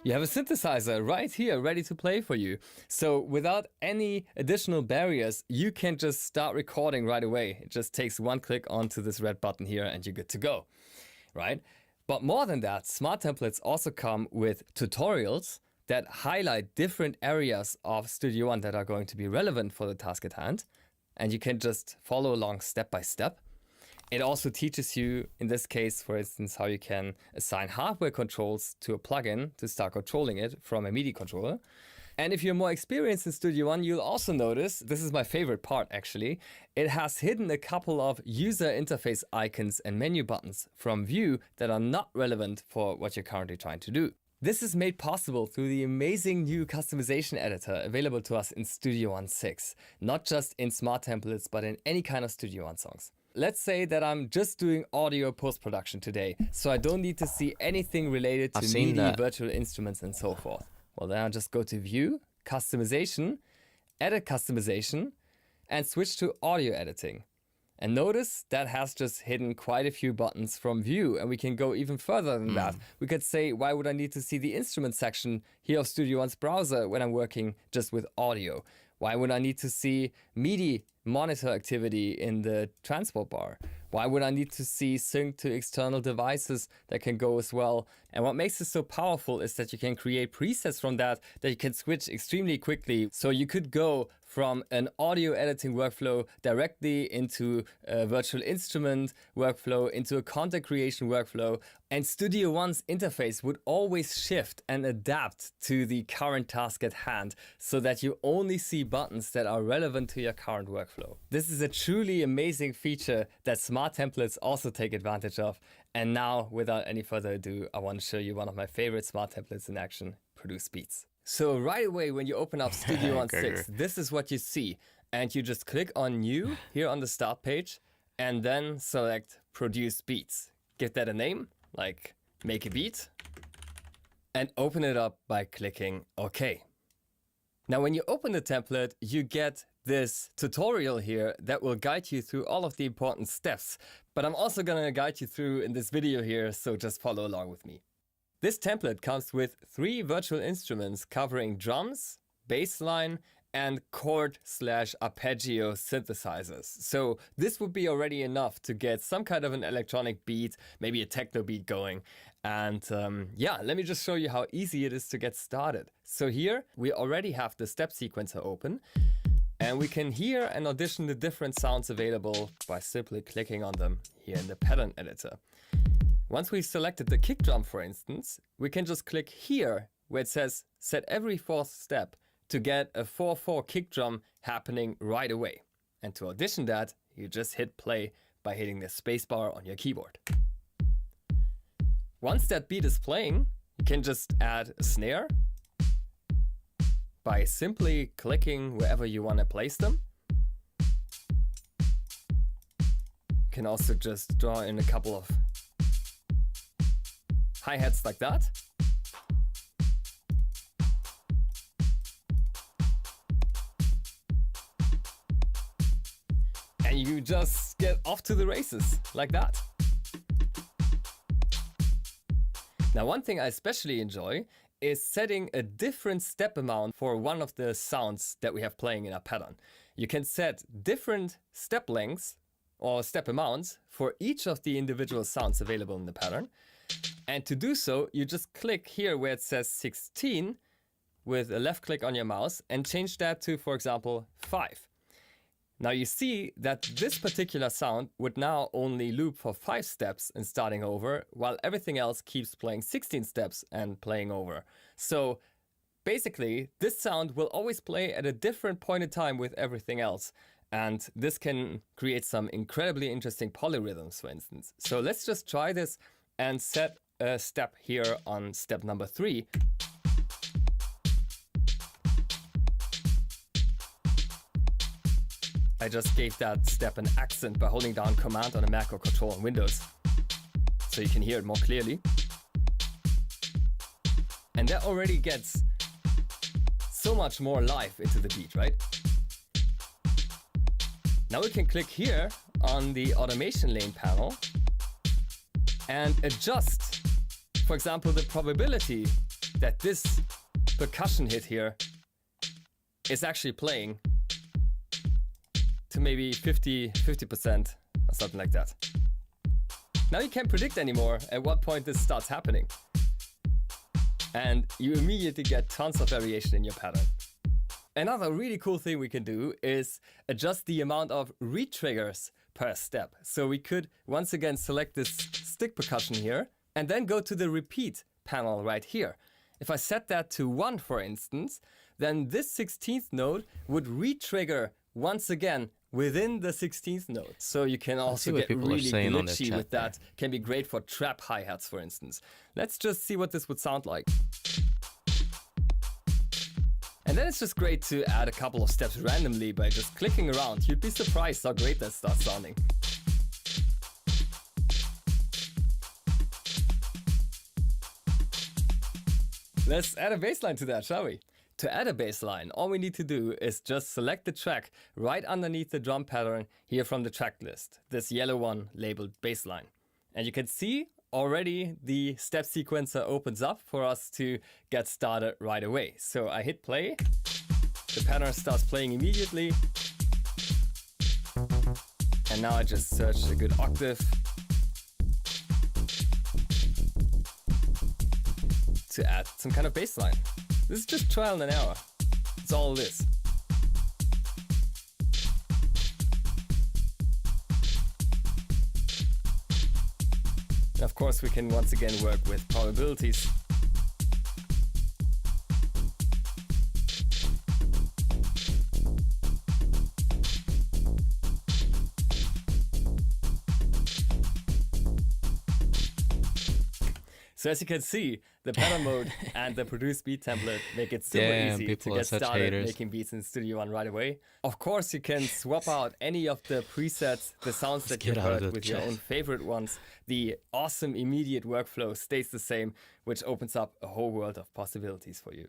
You have a synthesizer right here ready to play for you. So without any additional barriers, you can just start recording right away. It just takes one click onto this red button here and you're good to go, right? But more than that, smart templates also come with tutorials that highlight different areas of Studio One that are going to be relevant for the task at hand. And you can just follow along step by step. It also teaches you, in this case, for instance, how you can assign hardware controls to a plugin to start controlling it from a MIDI controller. And if you're more experienced in Studio One, you'll also notice, this is my favorite part actually, it has hidden a couple of user interface icons and menu buttons from View that are not relevant for what you're currently trying to do. This is made possible through the amazing new customization editor available to us in Studio One 6, not just in smart templates, but in any kind of Studio One songs. Let's say that I'm just doing audio post-production today, so I don't need to see anything related to MIDI, virtual instruments, and so forth. Well, then I'll just go to View, Customization, Edit Customization, and switch to Audio Editing. And notice that has just hidden quite a few buttons from View, and we can go even further than that. We could say, why would I need to see the instrument section here of Studio One's browser when I'm working just with audio? Why would I need to see MIDI monitor activity in the transport bar? Why would I need to see sync to external devices that can go as well? And what makes this so powerful is that you can create presets from that you can switch extremely quickly. So you could go from an audio editing workflow directly into a virtual instrument workflow, into a content creation workflow. And Studio One's interface would always shift and adapt to the current task at hand so that you only see buttons that are relevant to your current workflow. This is a truly amazing feature that smart templates also take advantage of. And now, without any further ado, I want to show you one of my favorite smart templates in action, Produce Beats. So right away, when you open up Studio One 6, this is what you see. And you just click on New here on the start page and then select Produce Beats. Give that a name, like Make a Beat, and open it up by clicking OK. Now, when you open the template, you get this tutorial here that will guide you through all of the important steps. But I'm also going to guide you through in this video here, so just follow along with me. This template comes with 3 virtual instruments covering drums, bass line, and chord/arpeggio synthesizers. So this would be already enough to get some kind of an electronic beat, maybe a techno beat going. And yeah, let me just show you how easy it is to get started. So here we already have the step sequencer open. And we can hear and audition the different sounds available by simply clicking on them here in the pattern editor. Once we've selected the kick drum, for instance, we can just click here where it says set every 4th step to get a 4/4 kick drum happening right away. And to audition that, you just hit play by hitting the spacebar on your keyboard. Once that beat is playing, you can just add a snare by simply clicking wherever you want to place them. You can also just draw in a couple of hi-hats like that. And you just get off to the races like that. Now, one thing I especially enjoy is setting a different step amount for one of the sounds that we have playing in our pattern. You can set different step lengths or step amounts for each of the individual sounds available in the pattern. And to do so, you just click here where it says 16 with a left click on your mouse and change that to, for example, 5. Now you see that this particular sound would now only loop for 5 steps and starting over, while everything else keeps playing 16 steps and playing over. So basically, this sound will always play at a different point in time with everything else. And this can create some incredibly interesting polyrhythms, for instance. So let's just try this and set a step here on step number 3. I just gave that step an accent by holding down Command on a Mac or Control on Windows, so you can hear it more clearly. And that already gets so much more life into the beat, right? Now we can click here on the automation lane panel and adjust, for example, the probability that this percussion hit here is actually playing to maybe 50% or something like that. Now you can't predict anymore at what point this starts happening. And you immediately get tons of variation in your pattern. Another really cool thing we can do is adjust the amount of re-triggers per step. So we could once again select this stick percussion here and then go to the repeat panel right here. If I set that to 1, for instance, then this 16th note would re-trigger once again within the 16th note. So you can also get really glitchy with that. Can be great for trap hi-hats, for instance. Let's just see what this would sound like. And then it's just great to add a couple of steps randomly by just clicking around. You'd be surprised how great that starts sounding. Let's add a bass line to that, shall we? To add a bass line, all we need to do is just select the track right underneath the drum pattern here from the track list, this yellow one labeled bass line. And you can see already the step sequencer opens up for us to get started right away. So I hit play, the pattern starts playing immediately. And now I just search a good octave to add some kind of bass line. This is just trial and error. It's all it is. And of course, we can once again work with probabilities. So as you can see, the pattern mode and the produce beat template make it super easy to get started making beats in Studio One right away. Of course, you can swap out any of the presets, the sounds that you've heard with your own favorite ones. The awesome immediate workflow stays the same, which opens up a whole world of possibilities for you.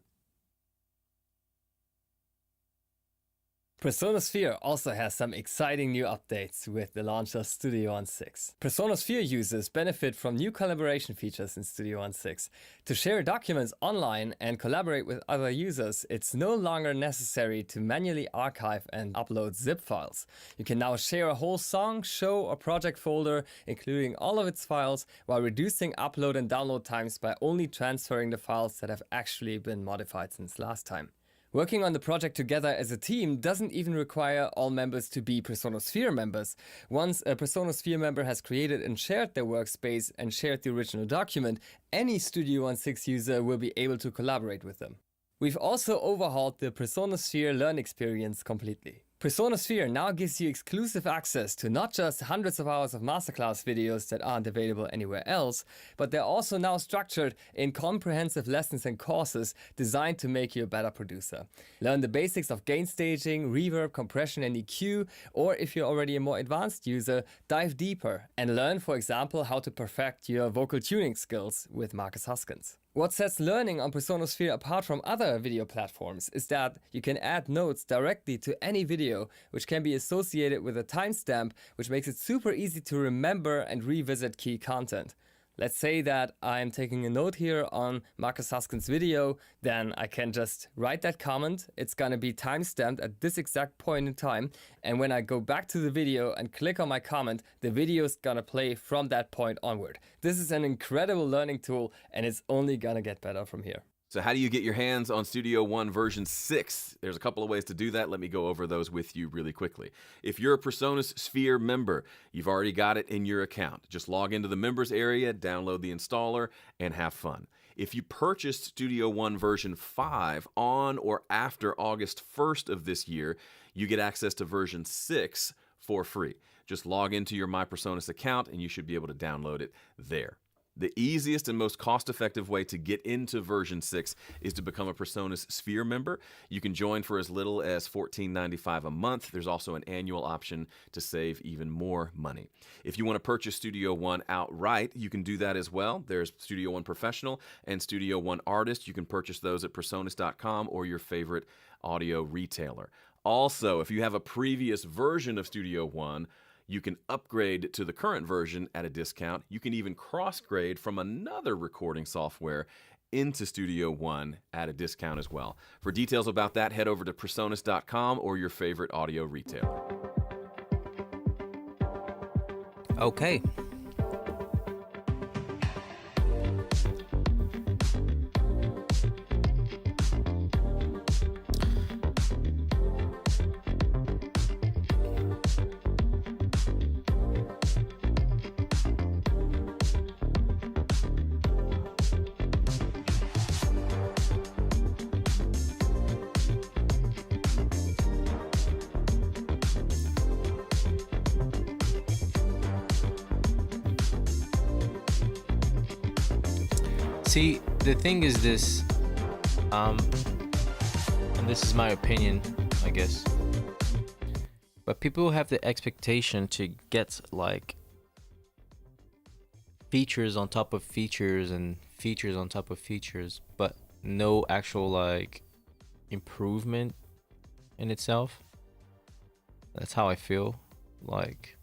Presonus Sphere also has some exciting new updates with the launch of Studio One 6. Presonus Sphere users benefit from new collaboration features in Studio One 6. To share documents online and collaborate with other users, it's no longer necessary to manually archive and upload zip files. You can now share a whole song, show, or project folder, including all of its files, while reducing upload and download times by only transferring the files that have actually been modified since last time. Working on the project together as a team doesn't even require all members to be Presonus Sphere members. Once a Presonus Sphere member has created and shared their workspace and shared the original document, any Studio One 6 user will be able to collaborate with them. We've also overhauled the Presonus Sphere Learn experience completely. Presonus Sphere now gives you exclusive access to not just hundreds of hours of masterclass videos that aren't available anywhere else, but they're also now structured in comprehensive lessons and courses designed to make you a better producer. Learn the basics of gain staging, reverb, compression, and EQ, or if you're already a more advanced user, dive deeper and learn, for example, how to perfect your vocal tuning skills with Marcus Huskins. What sets learning on Presonus Sphere apart from other video platforms is that you can add notes directly to any video, which can be associated with a timestamp, which makes it super easy to remember and revisit key content. Let's say that I'm taking a note here on Marcus Huskins' video, then I can just write that comment. It's gonna be timestamped at this exact point in time. And when I go back to the video and click on my comment, the video is gonna play from that point onward. This is an incredible learning tool and it's only gonna get better from here. So how do you get your hands on Studio One version 6? There's a couple of ways to do that. Let me go over those with you really quickly. If you're a Presonus Sphere member, you've already got it in your account. Just log into the members area, download the installer, and have fun. If you purchased Studio One version 5 on or after August 1st of this year, you get access to version 6 for free. Just log into your My Presonus account and you should be able to download it there. The easiest and most cost-effective way to get into version 6 is to become a Presonus Sphere member. You can join for as little as $14.95 a month. There's also an annual option to save even more money. If you want to purchase Studio One outright, you can do that as well. There's Studio One Professional and Studio One Artist. You can purchase those at Presonus.com or your favorite audio retailer. Also, if you have a previous version of Studio One, you can upgrade to the current version at a discount. You can even cross-grade from another recording software into Studio One at a discount as well. For details about that, head over to Presonus.com or your favorite audio retailer. Okay. See, the thing is this, and this is my opinion, I guess, but people have the expectation to get like features on top of features and features on top of features, but no actual like improvement in itself. That's how I feel. Like,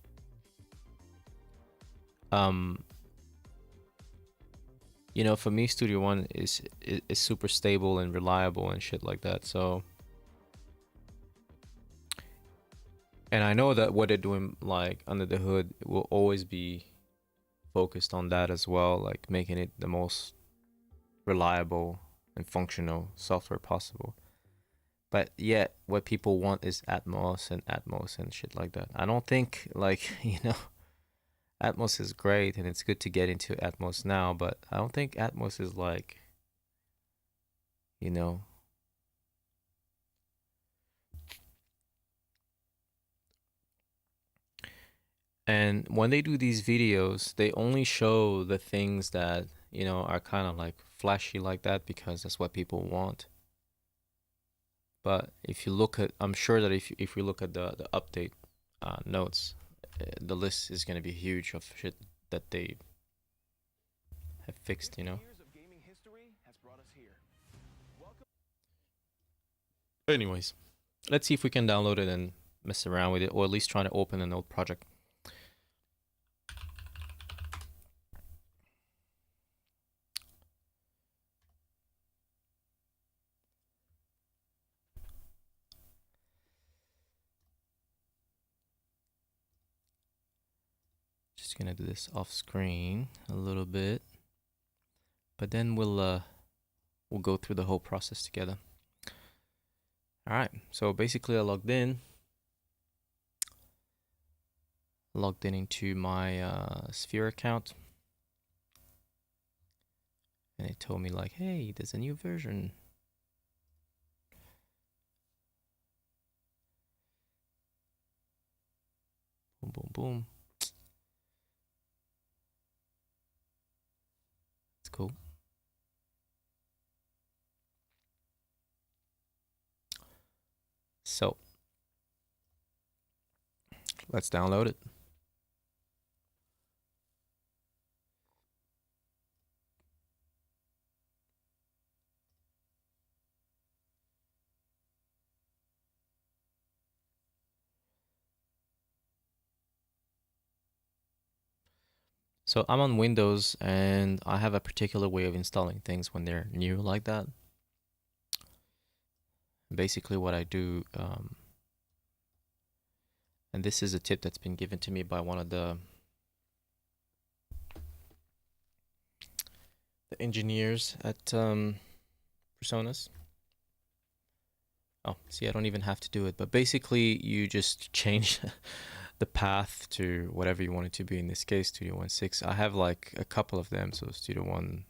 you know, for me, Studio One is super stable and reliable and shit like that. So, and I know that what they're doing, like under the hood, will always be focused on that as well, like making it the most reliable and functional software possible. But yet, what people want is Atmos and shit like that. I don't think, like, you know, Atmos is great and it's good to get into Atmos now, but I don't think Atmos is like, you know, and when they do these videos, they only show the things that, you know, are kind of like flashy like that because that's what people want. But if you look at, I'm sure that if you look at the update notes, the list is going to be huge of shit that they have fixed, you know. Anyways, let's see if we can download it and mess around with it, or at least try to open an old project. Just gonna do this off screen a little bit, but then we'll go through the whole process together. All right, so basically I logged in into my Sphere account, and it told me like, hey, there's a new version. Boom, boom, boom. It's cool. So let's download it. So I'm on Windows and I have a particular way of installing things when they're new like that. Basically what I do, and this is a tip that's been given to me by one of the engineers at Presonus. Oh, see, I don't even have to do it, but basically you just change the path to whatever you want it to be. In this case, Studio One 6. I have like a couple of them, so Studio One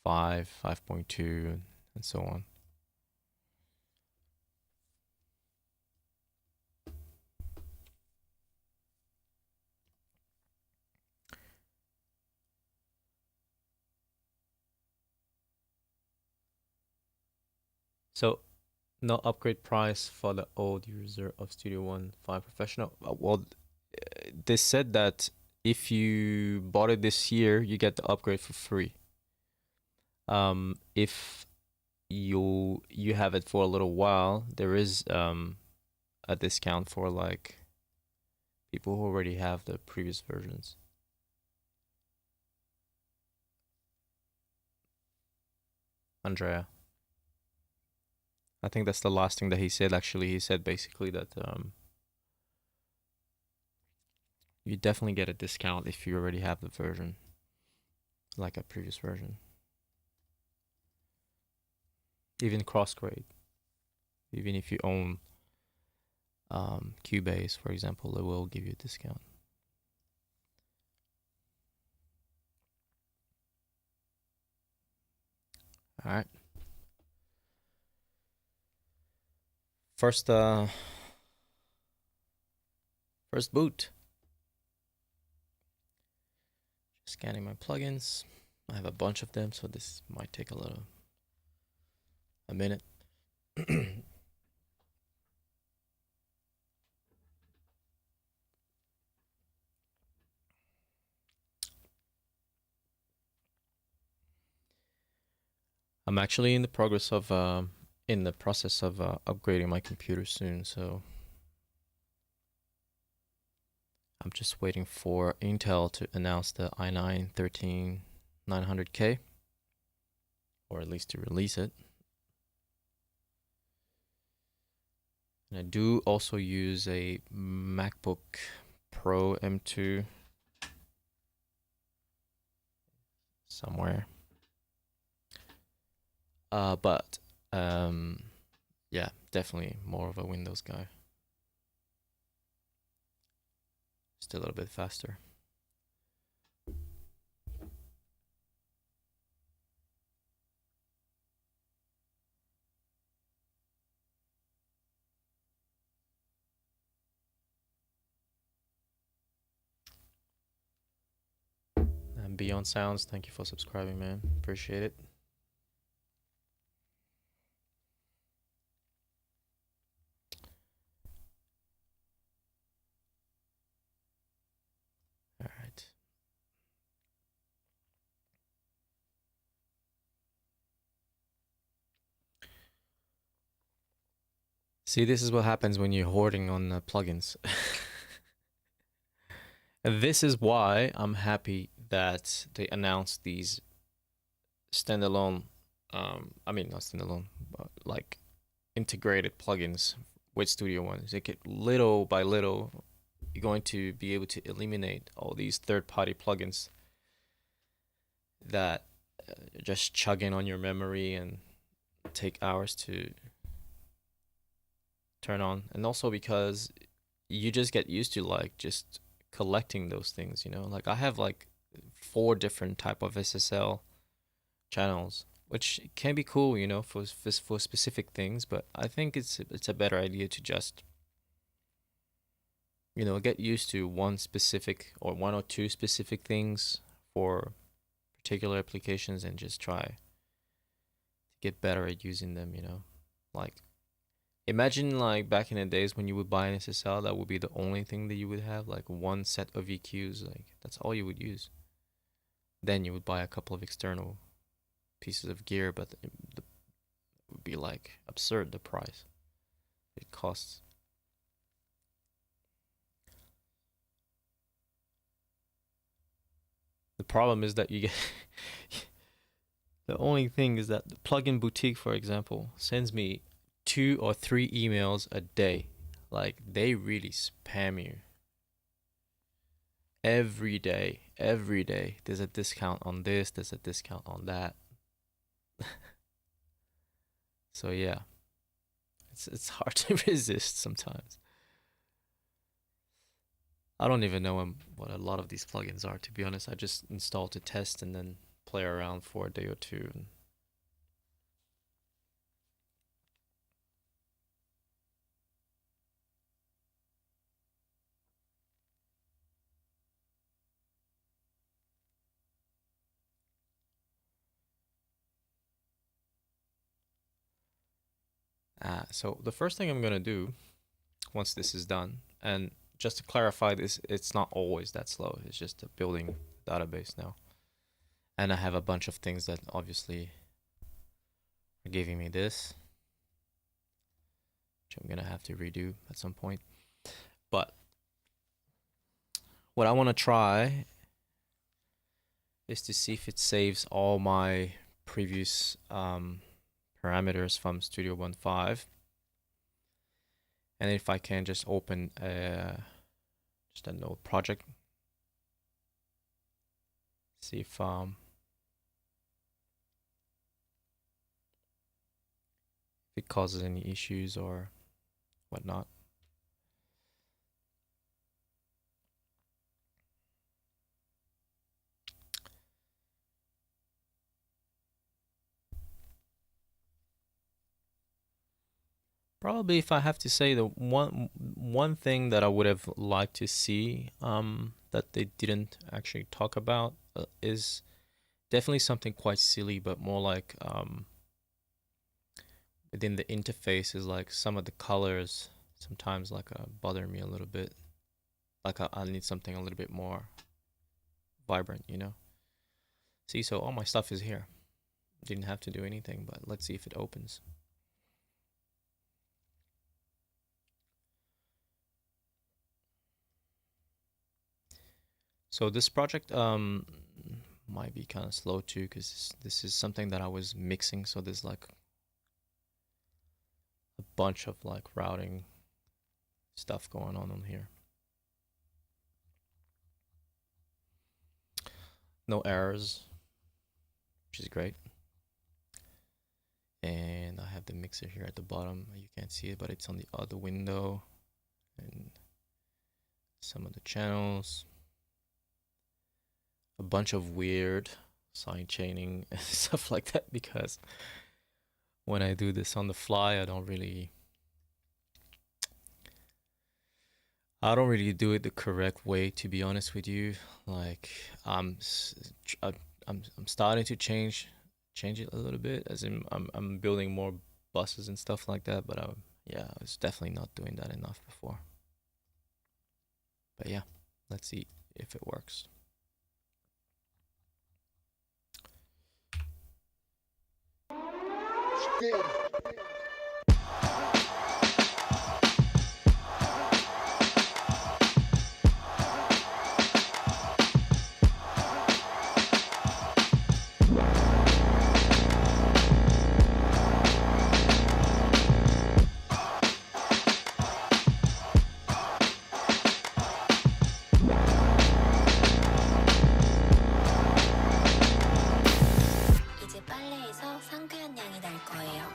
5, 5.2, and so on. So no upgrade price for the old user of Studio One 5 Professional. Well, they said that if you bought it this year, you get the upgrade for free. If you have it for a little while, there is a discount for like people who already have the previous versions. Andrea. I think that's the last thing that he said. Actually, he said basically that you definitely get a discount if you already have the version, like a previous version. Even crossgrade, even if you own Cubase, for example, it will give you a discount. All right. First boot. Scanning my plugins. I have a bunch of them, so this might take a minute. I'm actually in the process of upgrading my computer soon, so I'm just waiting for Intel to announce the i9-13900K, or at least to release it. And I do also use a MacBook Pro M2 somewhere. But yeah, definitely more of a Windows guy. Just a little bit faster. And Beyond Sounds, thank you for subscribing, man. Appreciate it. All right. See, this is what happens when you're hoarding on plugins. And this is why I'm happy that they announced these standalone, I mean, not standalone, but like integrated plugins with Studio One. So little by little, you're going to be able to eliminate all these third-party plugins that just chug in on your memory and take hours to turn on. And also because you just get used to like just collecting those things, you know? Like I have like 4 different type of SSL channels, which can be cool, you know, for specific things, but I think it's a better idea to just, you know, get used to one or 1 or 2 specific things for particular applications and just try to get better at using them, you know? Like imagine like back in the days when you would buy an SSL, that would be the only thing that you would have, like one set of EQs, like that's all you would use. Then you would buy a couple of external pieces of gear, but it would be like absurd the price it costs. The problem is that you get the only thing is that the plugin boutique, for example, sends me 2 or 3 emails a day. Like they really spam you every day. There's a discount on this, there's a discount on that. So yeah, it's hard to resist sometimes. I don't even know what a lot of these plugins are, to be honest. I just install to test and then play around for a day or two. So the first thing I'm gonna do once this is done, and just to clarify this, it's not always that slow. It's just a building database now. And I have a bunch of things that obviously are giving me this, which I'm gonna have to redo at some point. But what I want to try is to see if it saves all my previous parameters from Studio 1.5, and if I can just open just a node project, see if it causes any issues or whatnot. Probably, if I have to say, the one thing that I would have liked to see that they didn't actually talk about is definitely something quite silly, but more like within the interface is like some of the colors sometimes like bother me a little bit. Like I need something a little bit more vibrant, you know. See, so all my stuff is here. Didn't have to do anything, but let's see if it opens. So this project might be kind of slow too, because this is something that I was mixing. So there's like a bunch of like routing stuff going on here. No errors, which is great. And I have the mixer here at the bottom. You can't see it, but it's on the other window. And some of the channels. A bunch of weird side chaining and stuff like that, because when I do this on the fly, I don't really do it the correct way, to be honest with you. Like I'm starting to change it a little bit, as in I'm building more buses and stuff like that, but yeah, I was definitely not doing that enough before. But yeah, let's see if it works. 이제 빨래에서 상쾌한 향이 날 거예요.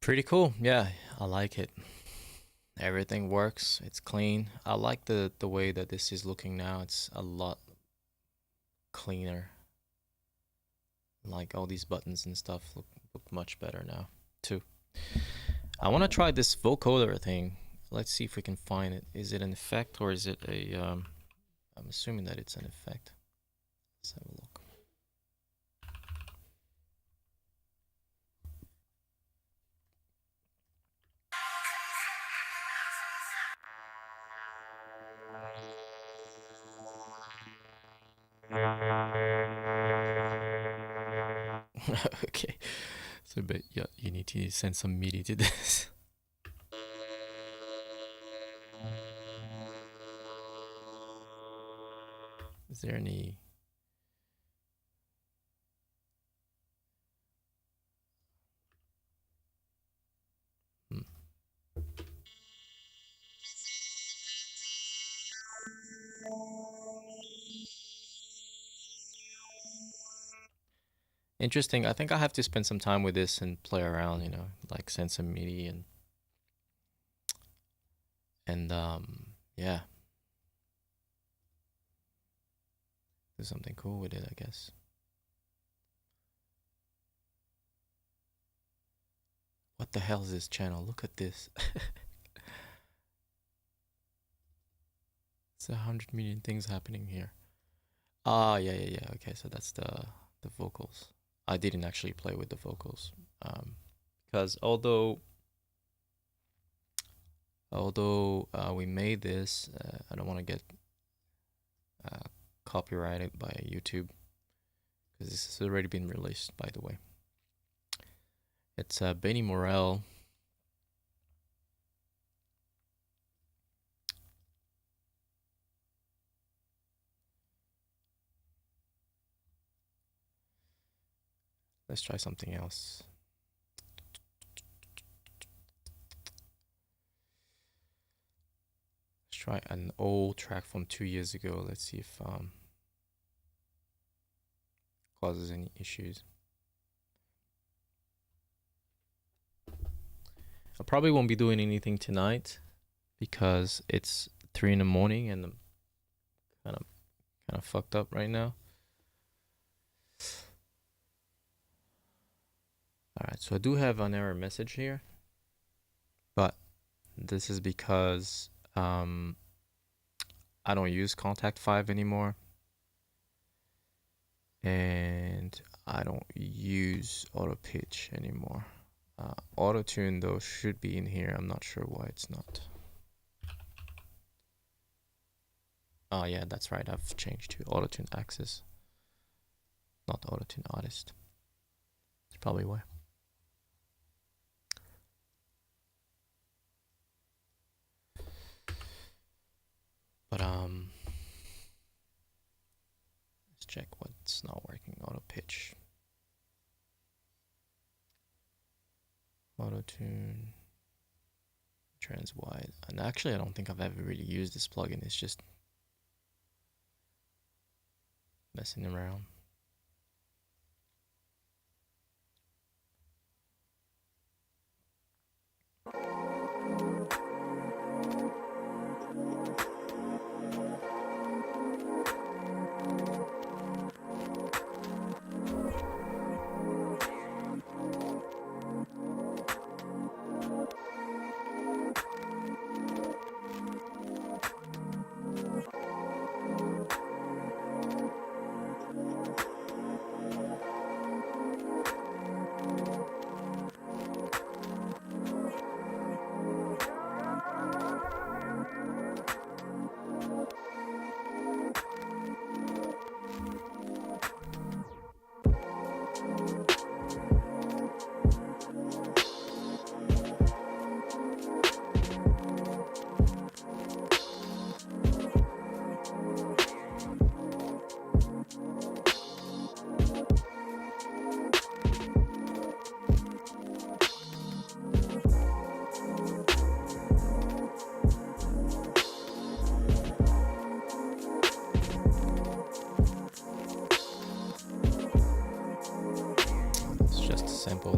Pretty cool. Yeah, I like it. Everything works. It's clean. I like the way that this is looking now. It's a lot cleaner. Like all these buttons and stuff look much better now too. I want to try this vocoder thing. Let's see if we can find it. Is it an effect or is it a I'm assuming that it's an effect. Let's have a look. Okay. So but yeah, you need to send some MIDI to this. Is there any hmm. Interesting. I think I have to spend some time with this and play around, you know, like send some MIDI and yeah. Do something cool with it, I guess. What the hell is this channel? Look at this. It's 100 million things happening here. Ah, yeah. Okay, so that's the vocals. I didn't actually play with the vocals, because although we made this, I don't want to get copyrighted by YouTube because this has already been released, by the way. It's Benny Morel. Let's try something else. Let's try an old track from 2 years ago. Let's see if causes any issues. I probably won't be doing anything tonight because it's 3 in the morning and I'm kind of fucked up right now. Alright, so I do have an error message here, but this is because I don't use Contact 5 anymore, and I don't use auto pitch anymore. Auto tune though should be in here. I'm not sure why it's not. Oh yeah, that's right. I've changed to auto tune access, not auto tune artist. That's probably why. But let's check what's not working. Auto pitch, auto tune, trans wide. And actually, I don't think I've ever really used this plugin. It's just messing around.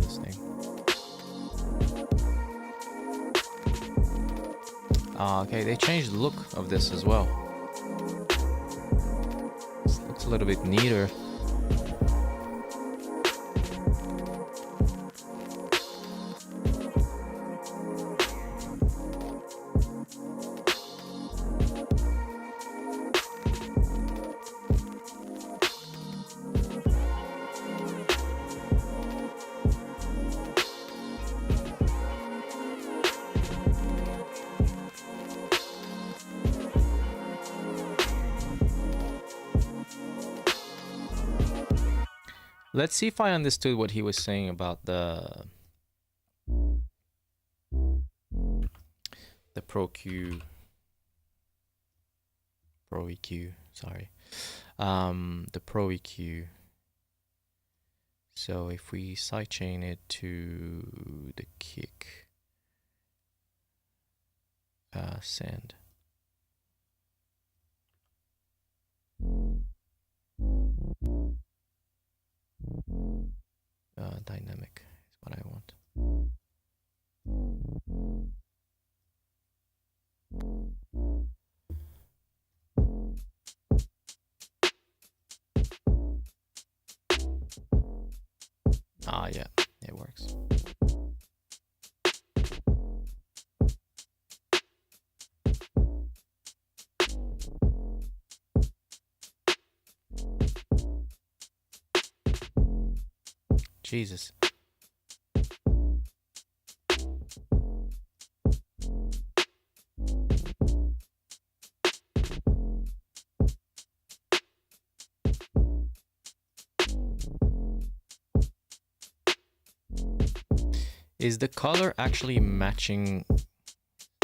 this thing. Okay, they changed the look of this as well. This looks a little bit neater. Let's see if I understood what he was saying about the Pro EQ, sorry. The Pro EQ. So if we sidechain it to the kick, send. Dynamic is what I want. Yeah, it works. Jesus. Is the color actually matching?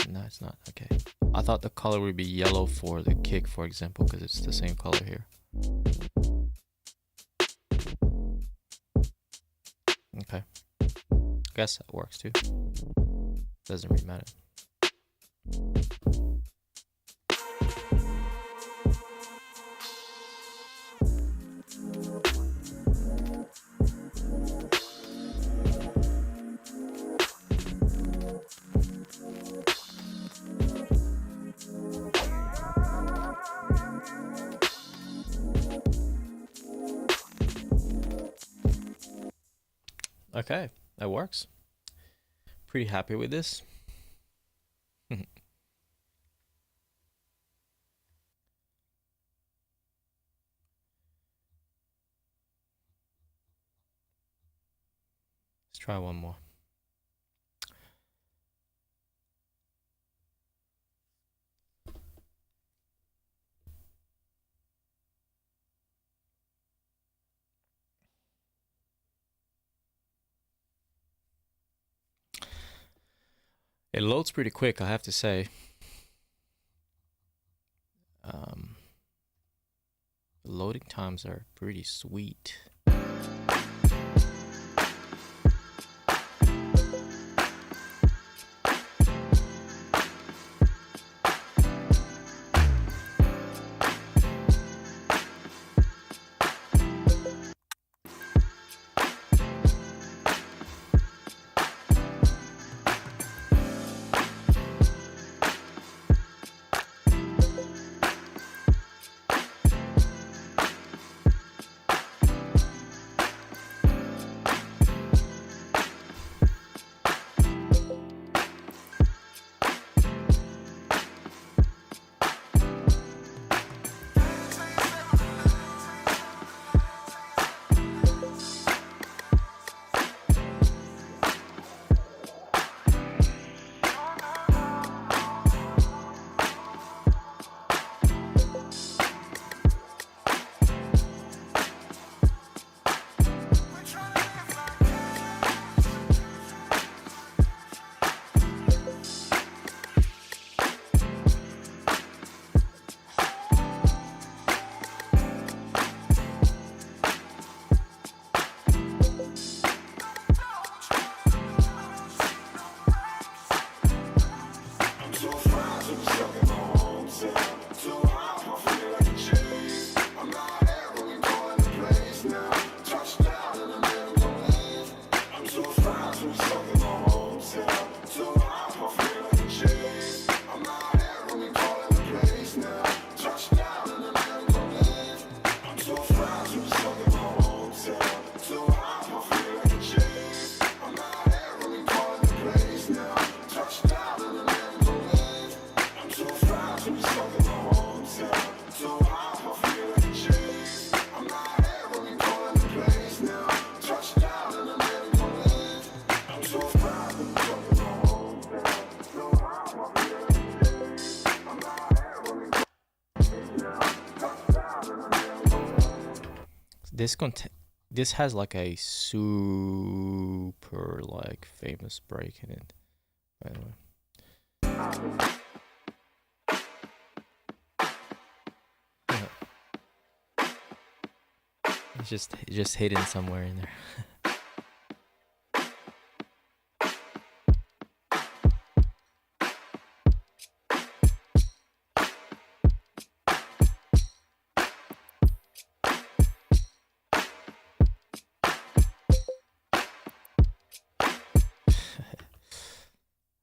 No, it's not. Okay. I thought the color would be yellow for the kick, for example, because it's the same color here. Okay. Guess that works too. Doesn't really matter. Okay, that works. Pretty happy with this. Let's try one more. It loads pretty quick, I have to say. The loading times are pretty sweet. this has like a super like famous break in it. By the way. It's just hidden somewhere in there.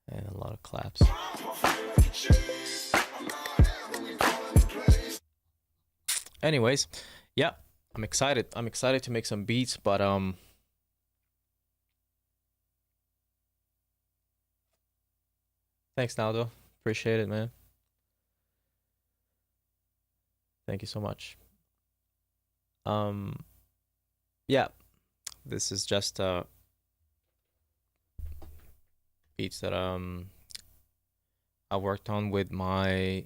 And a lot of claps. Anyways, yeah, I'm excited. I'm excited to make some beats, but thanks, Naldo. Appreciate it, man. Thank you so much. Yeah, this is just beats that I worked on with my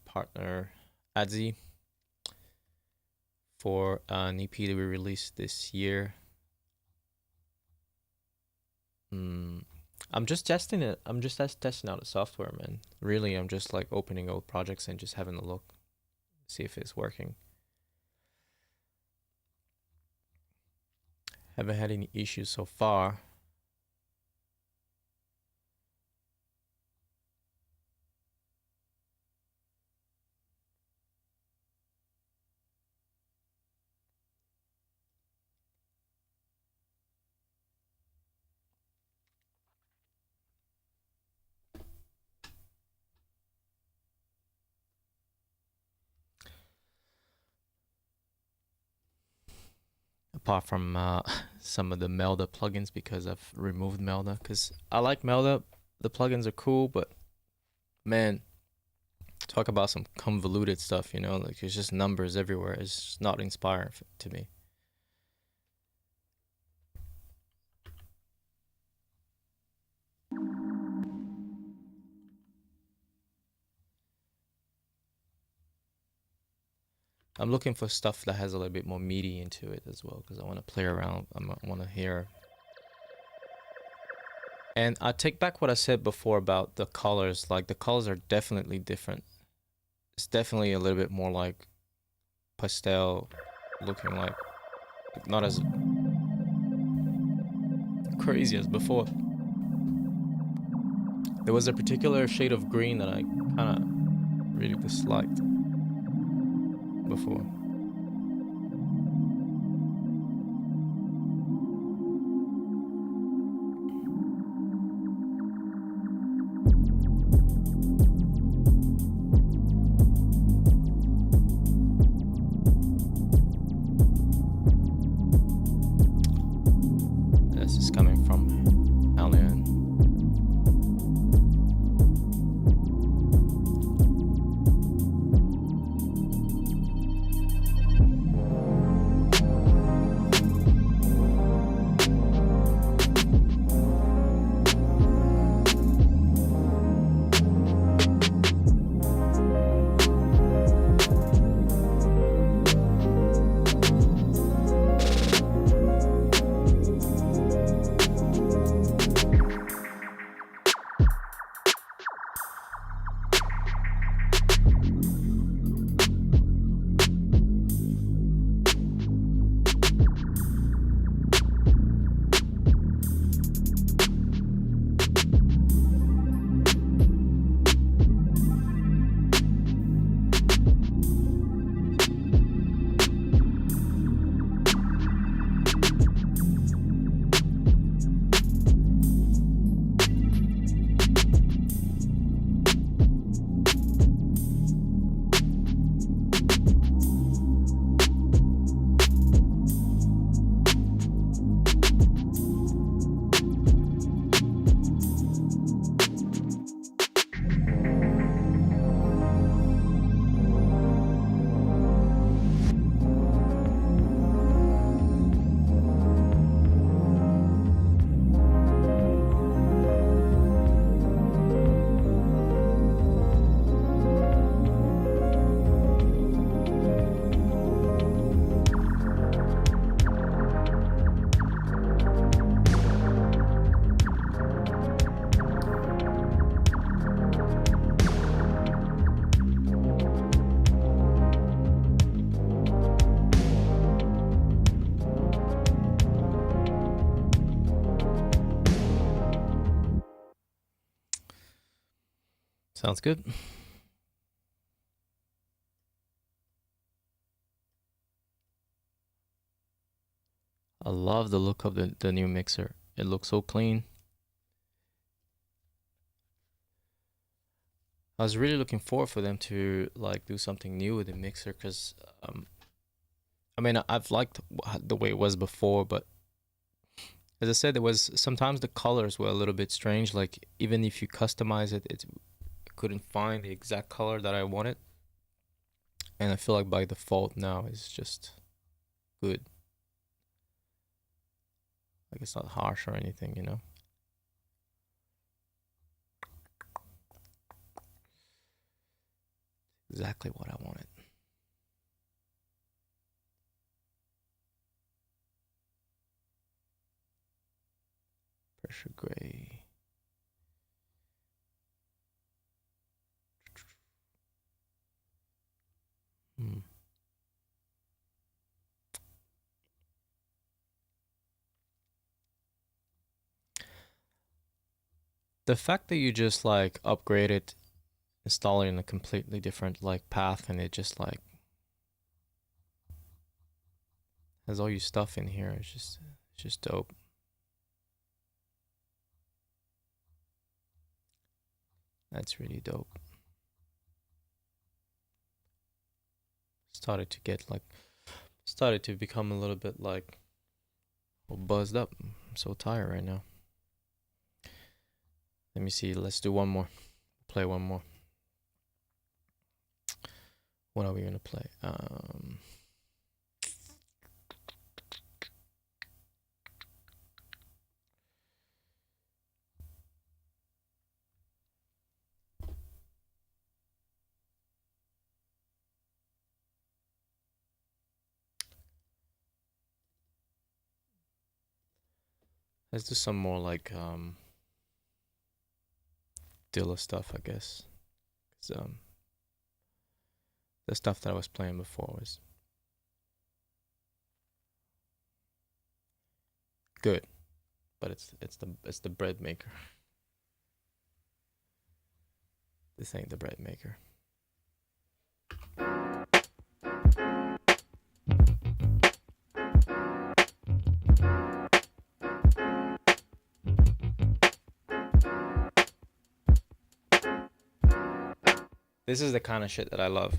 partner Adzi for an EP that we released this year. I'm just testing it. I'm just testing out the software, man. Really, I'm just like opening old projects and just having a look, see if it's working. Haven't had any issues so far. Apart from some of the Melda plugins, because I've removed Melda, because I like Melda. The plugins are cool, but man, talk about some convoluted stuff, you know, like it's just numbers everywhere. It's not inspiring to me. I'm looking for stuff that has a little bit more meaty into it as well, because I want to play around. I want to hear. And I take back what I said before about the colors. Like, the colors are definitely different. It's definitely a little bit more like pastel looking, like not as crazy as before. There was a particular shade of green that I kind of really disliked before. This is coming from Alien. Sounds good. I love the look of the new mixer. It looks so clean. I was really looking forward for them to like do something new with the mixer, because I mean, I've liked the way it was before, but as I said, there was sometimes the colors were a little bit strange. Like even if you customize it, it couldn't find the exact color that I wanted. And I feel like by default now it's just good. Like it's not harsh or anything, you know. Exactly what I wanted. Pressure gray. The fact that you just like upgrade it, install it in a completely different like path, and it just like has all your stuff in here, it's just dope. That's really dope. Started to become a little bit like buzzed up. I'm so tired right now. Let me see. Let's do one more. Play one more. What are we gonna play? Let's do some more like Dilla stuff, I guess. 'Cause, the stuff that I was playing before was good, but it's the bread maker. This ain't the bread maker. This is the kind of shit that I love.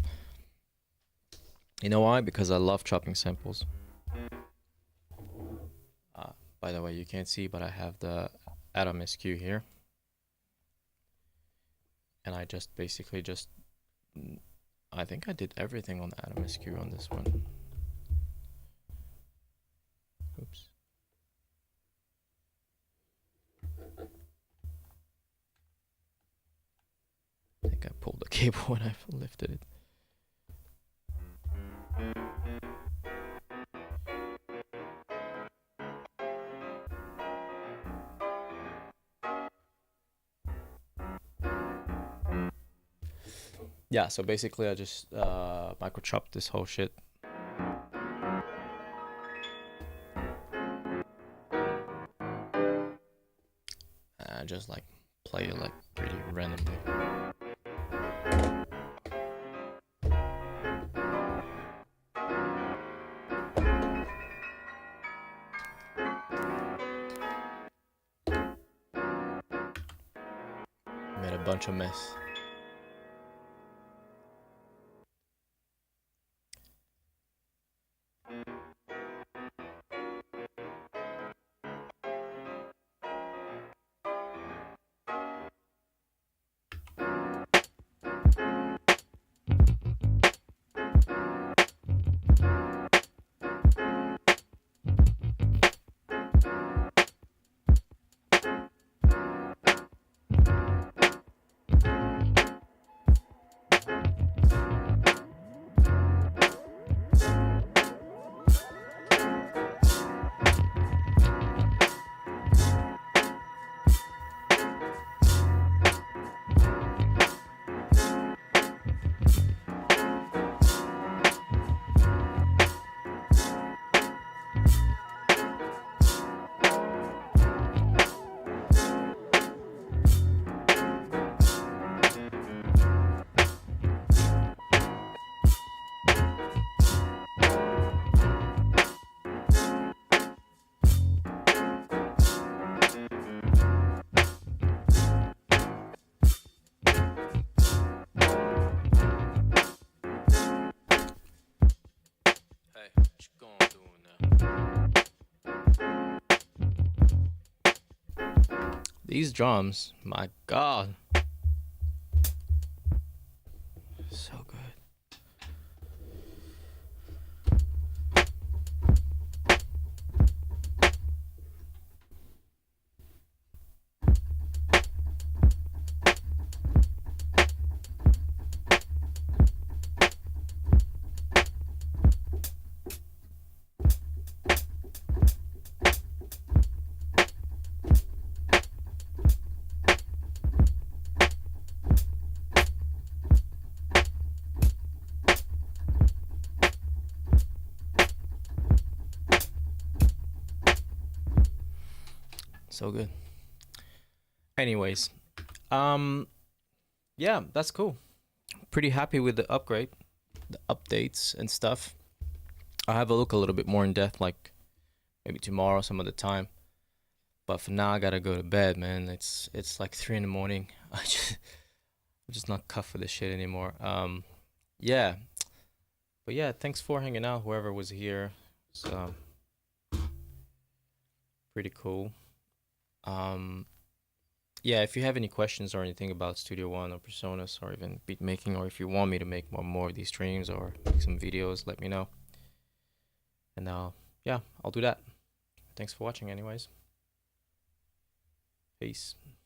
You know why? Because I love chopping samples. By the way, you can't see, but I have the Atom SQ here. And I just basically I think I did everything on the Atom SQ on this one. Oops. I think I pulled the cable when I lifted it. Yeah, so basically I just micro chopped this whole shit. And just like play it like pretty randomly. Made a bunch of mess. These drums, my God. So good. So good. Anyways, yeah, that's cool. Pretty happy with the upgrade, the updates and stuff. I'll have a look a little bit more in depth, like maybe tomorrow, some other time. But for now, I gotta go to bed, man. It's like 3 in the morning. I'm just not cut for this shit anymore. Yeah. But yeah, thanks for hanging out. Whoever was here, it's pretty cool. Yeah, if you have any questions or anything about Studio One or Presonus or even beat making, or if you want me to make more of these streams or make some videos, let me know. And yeah, I'll do that. Thanks for watching anyways. Peace.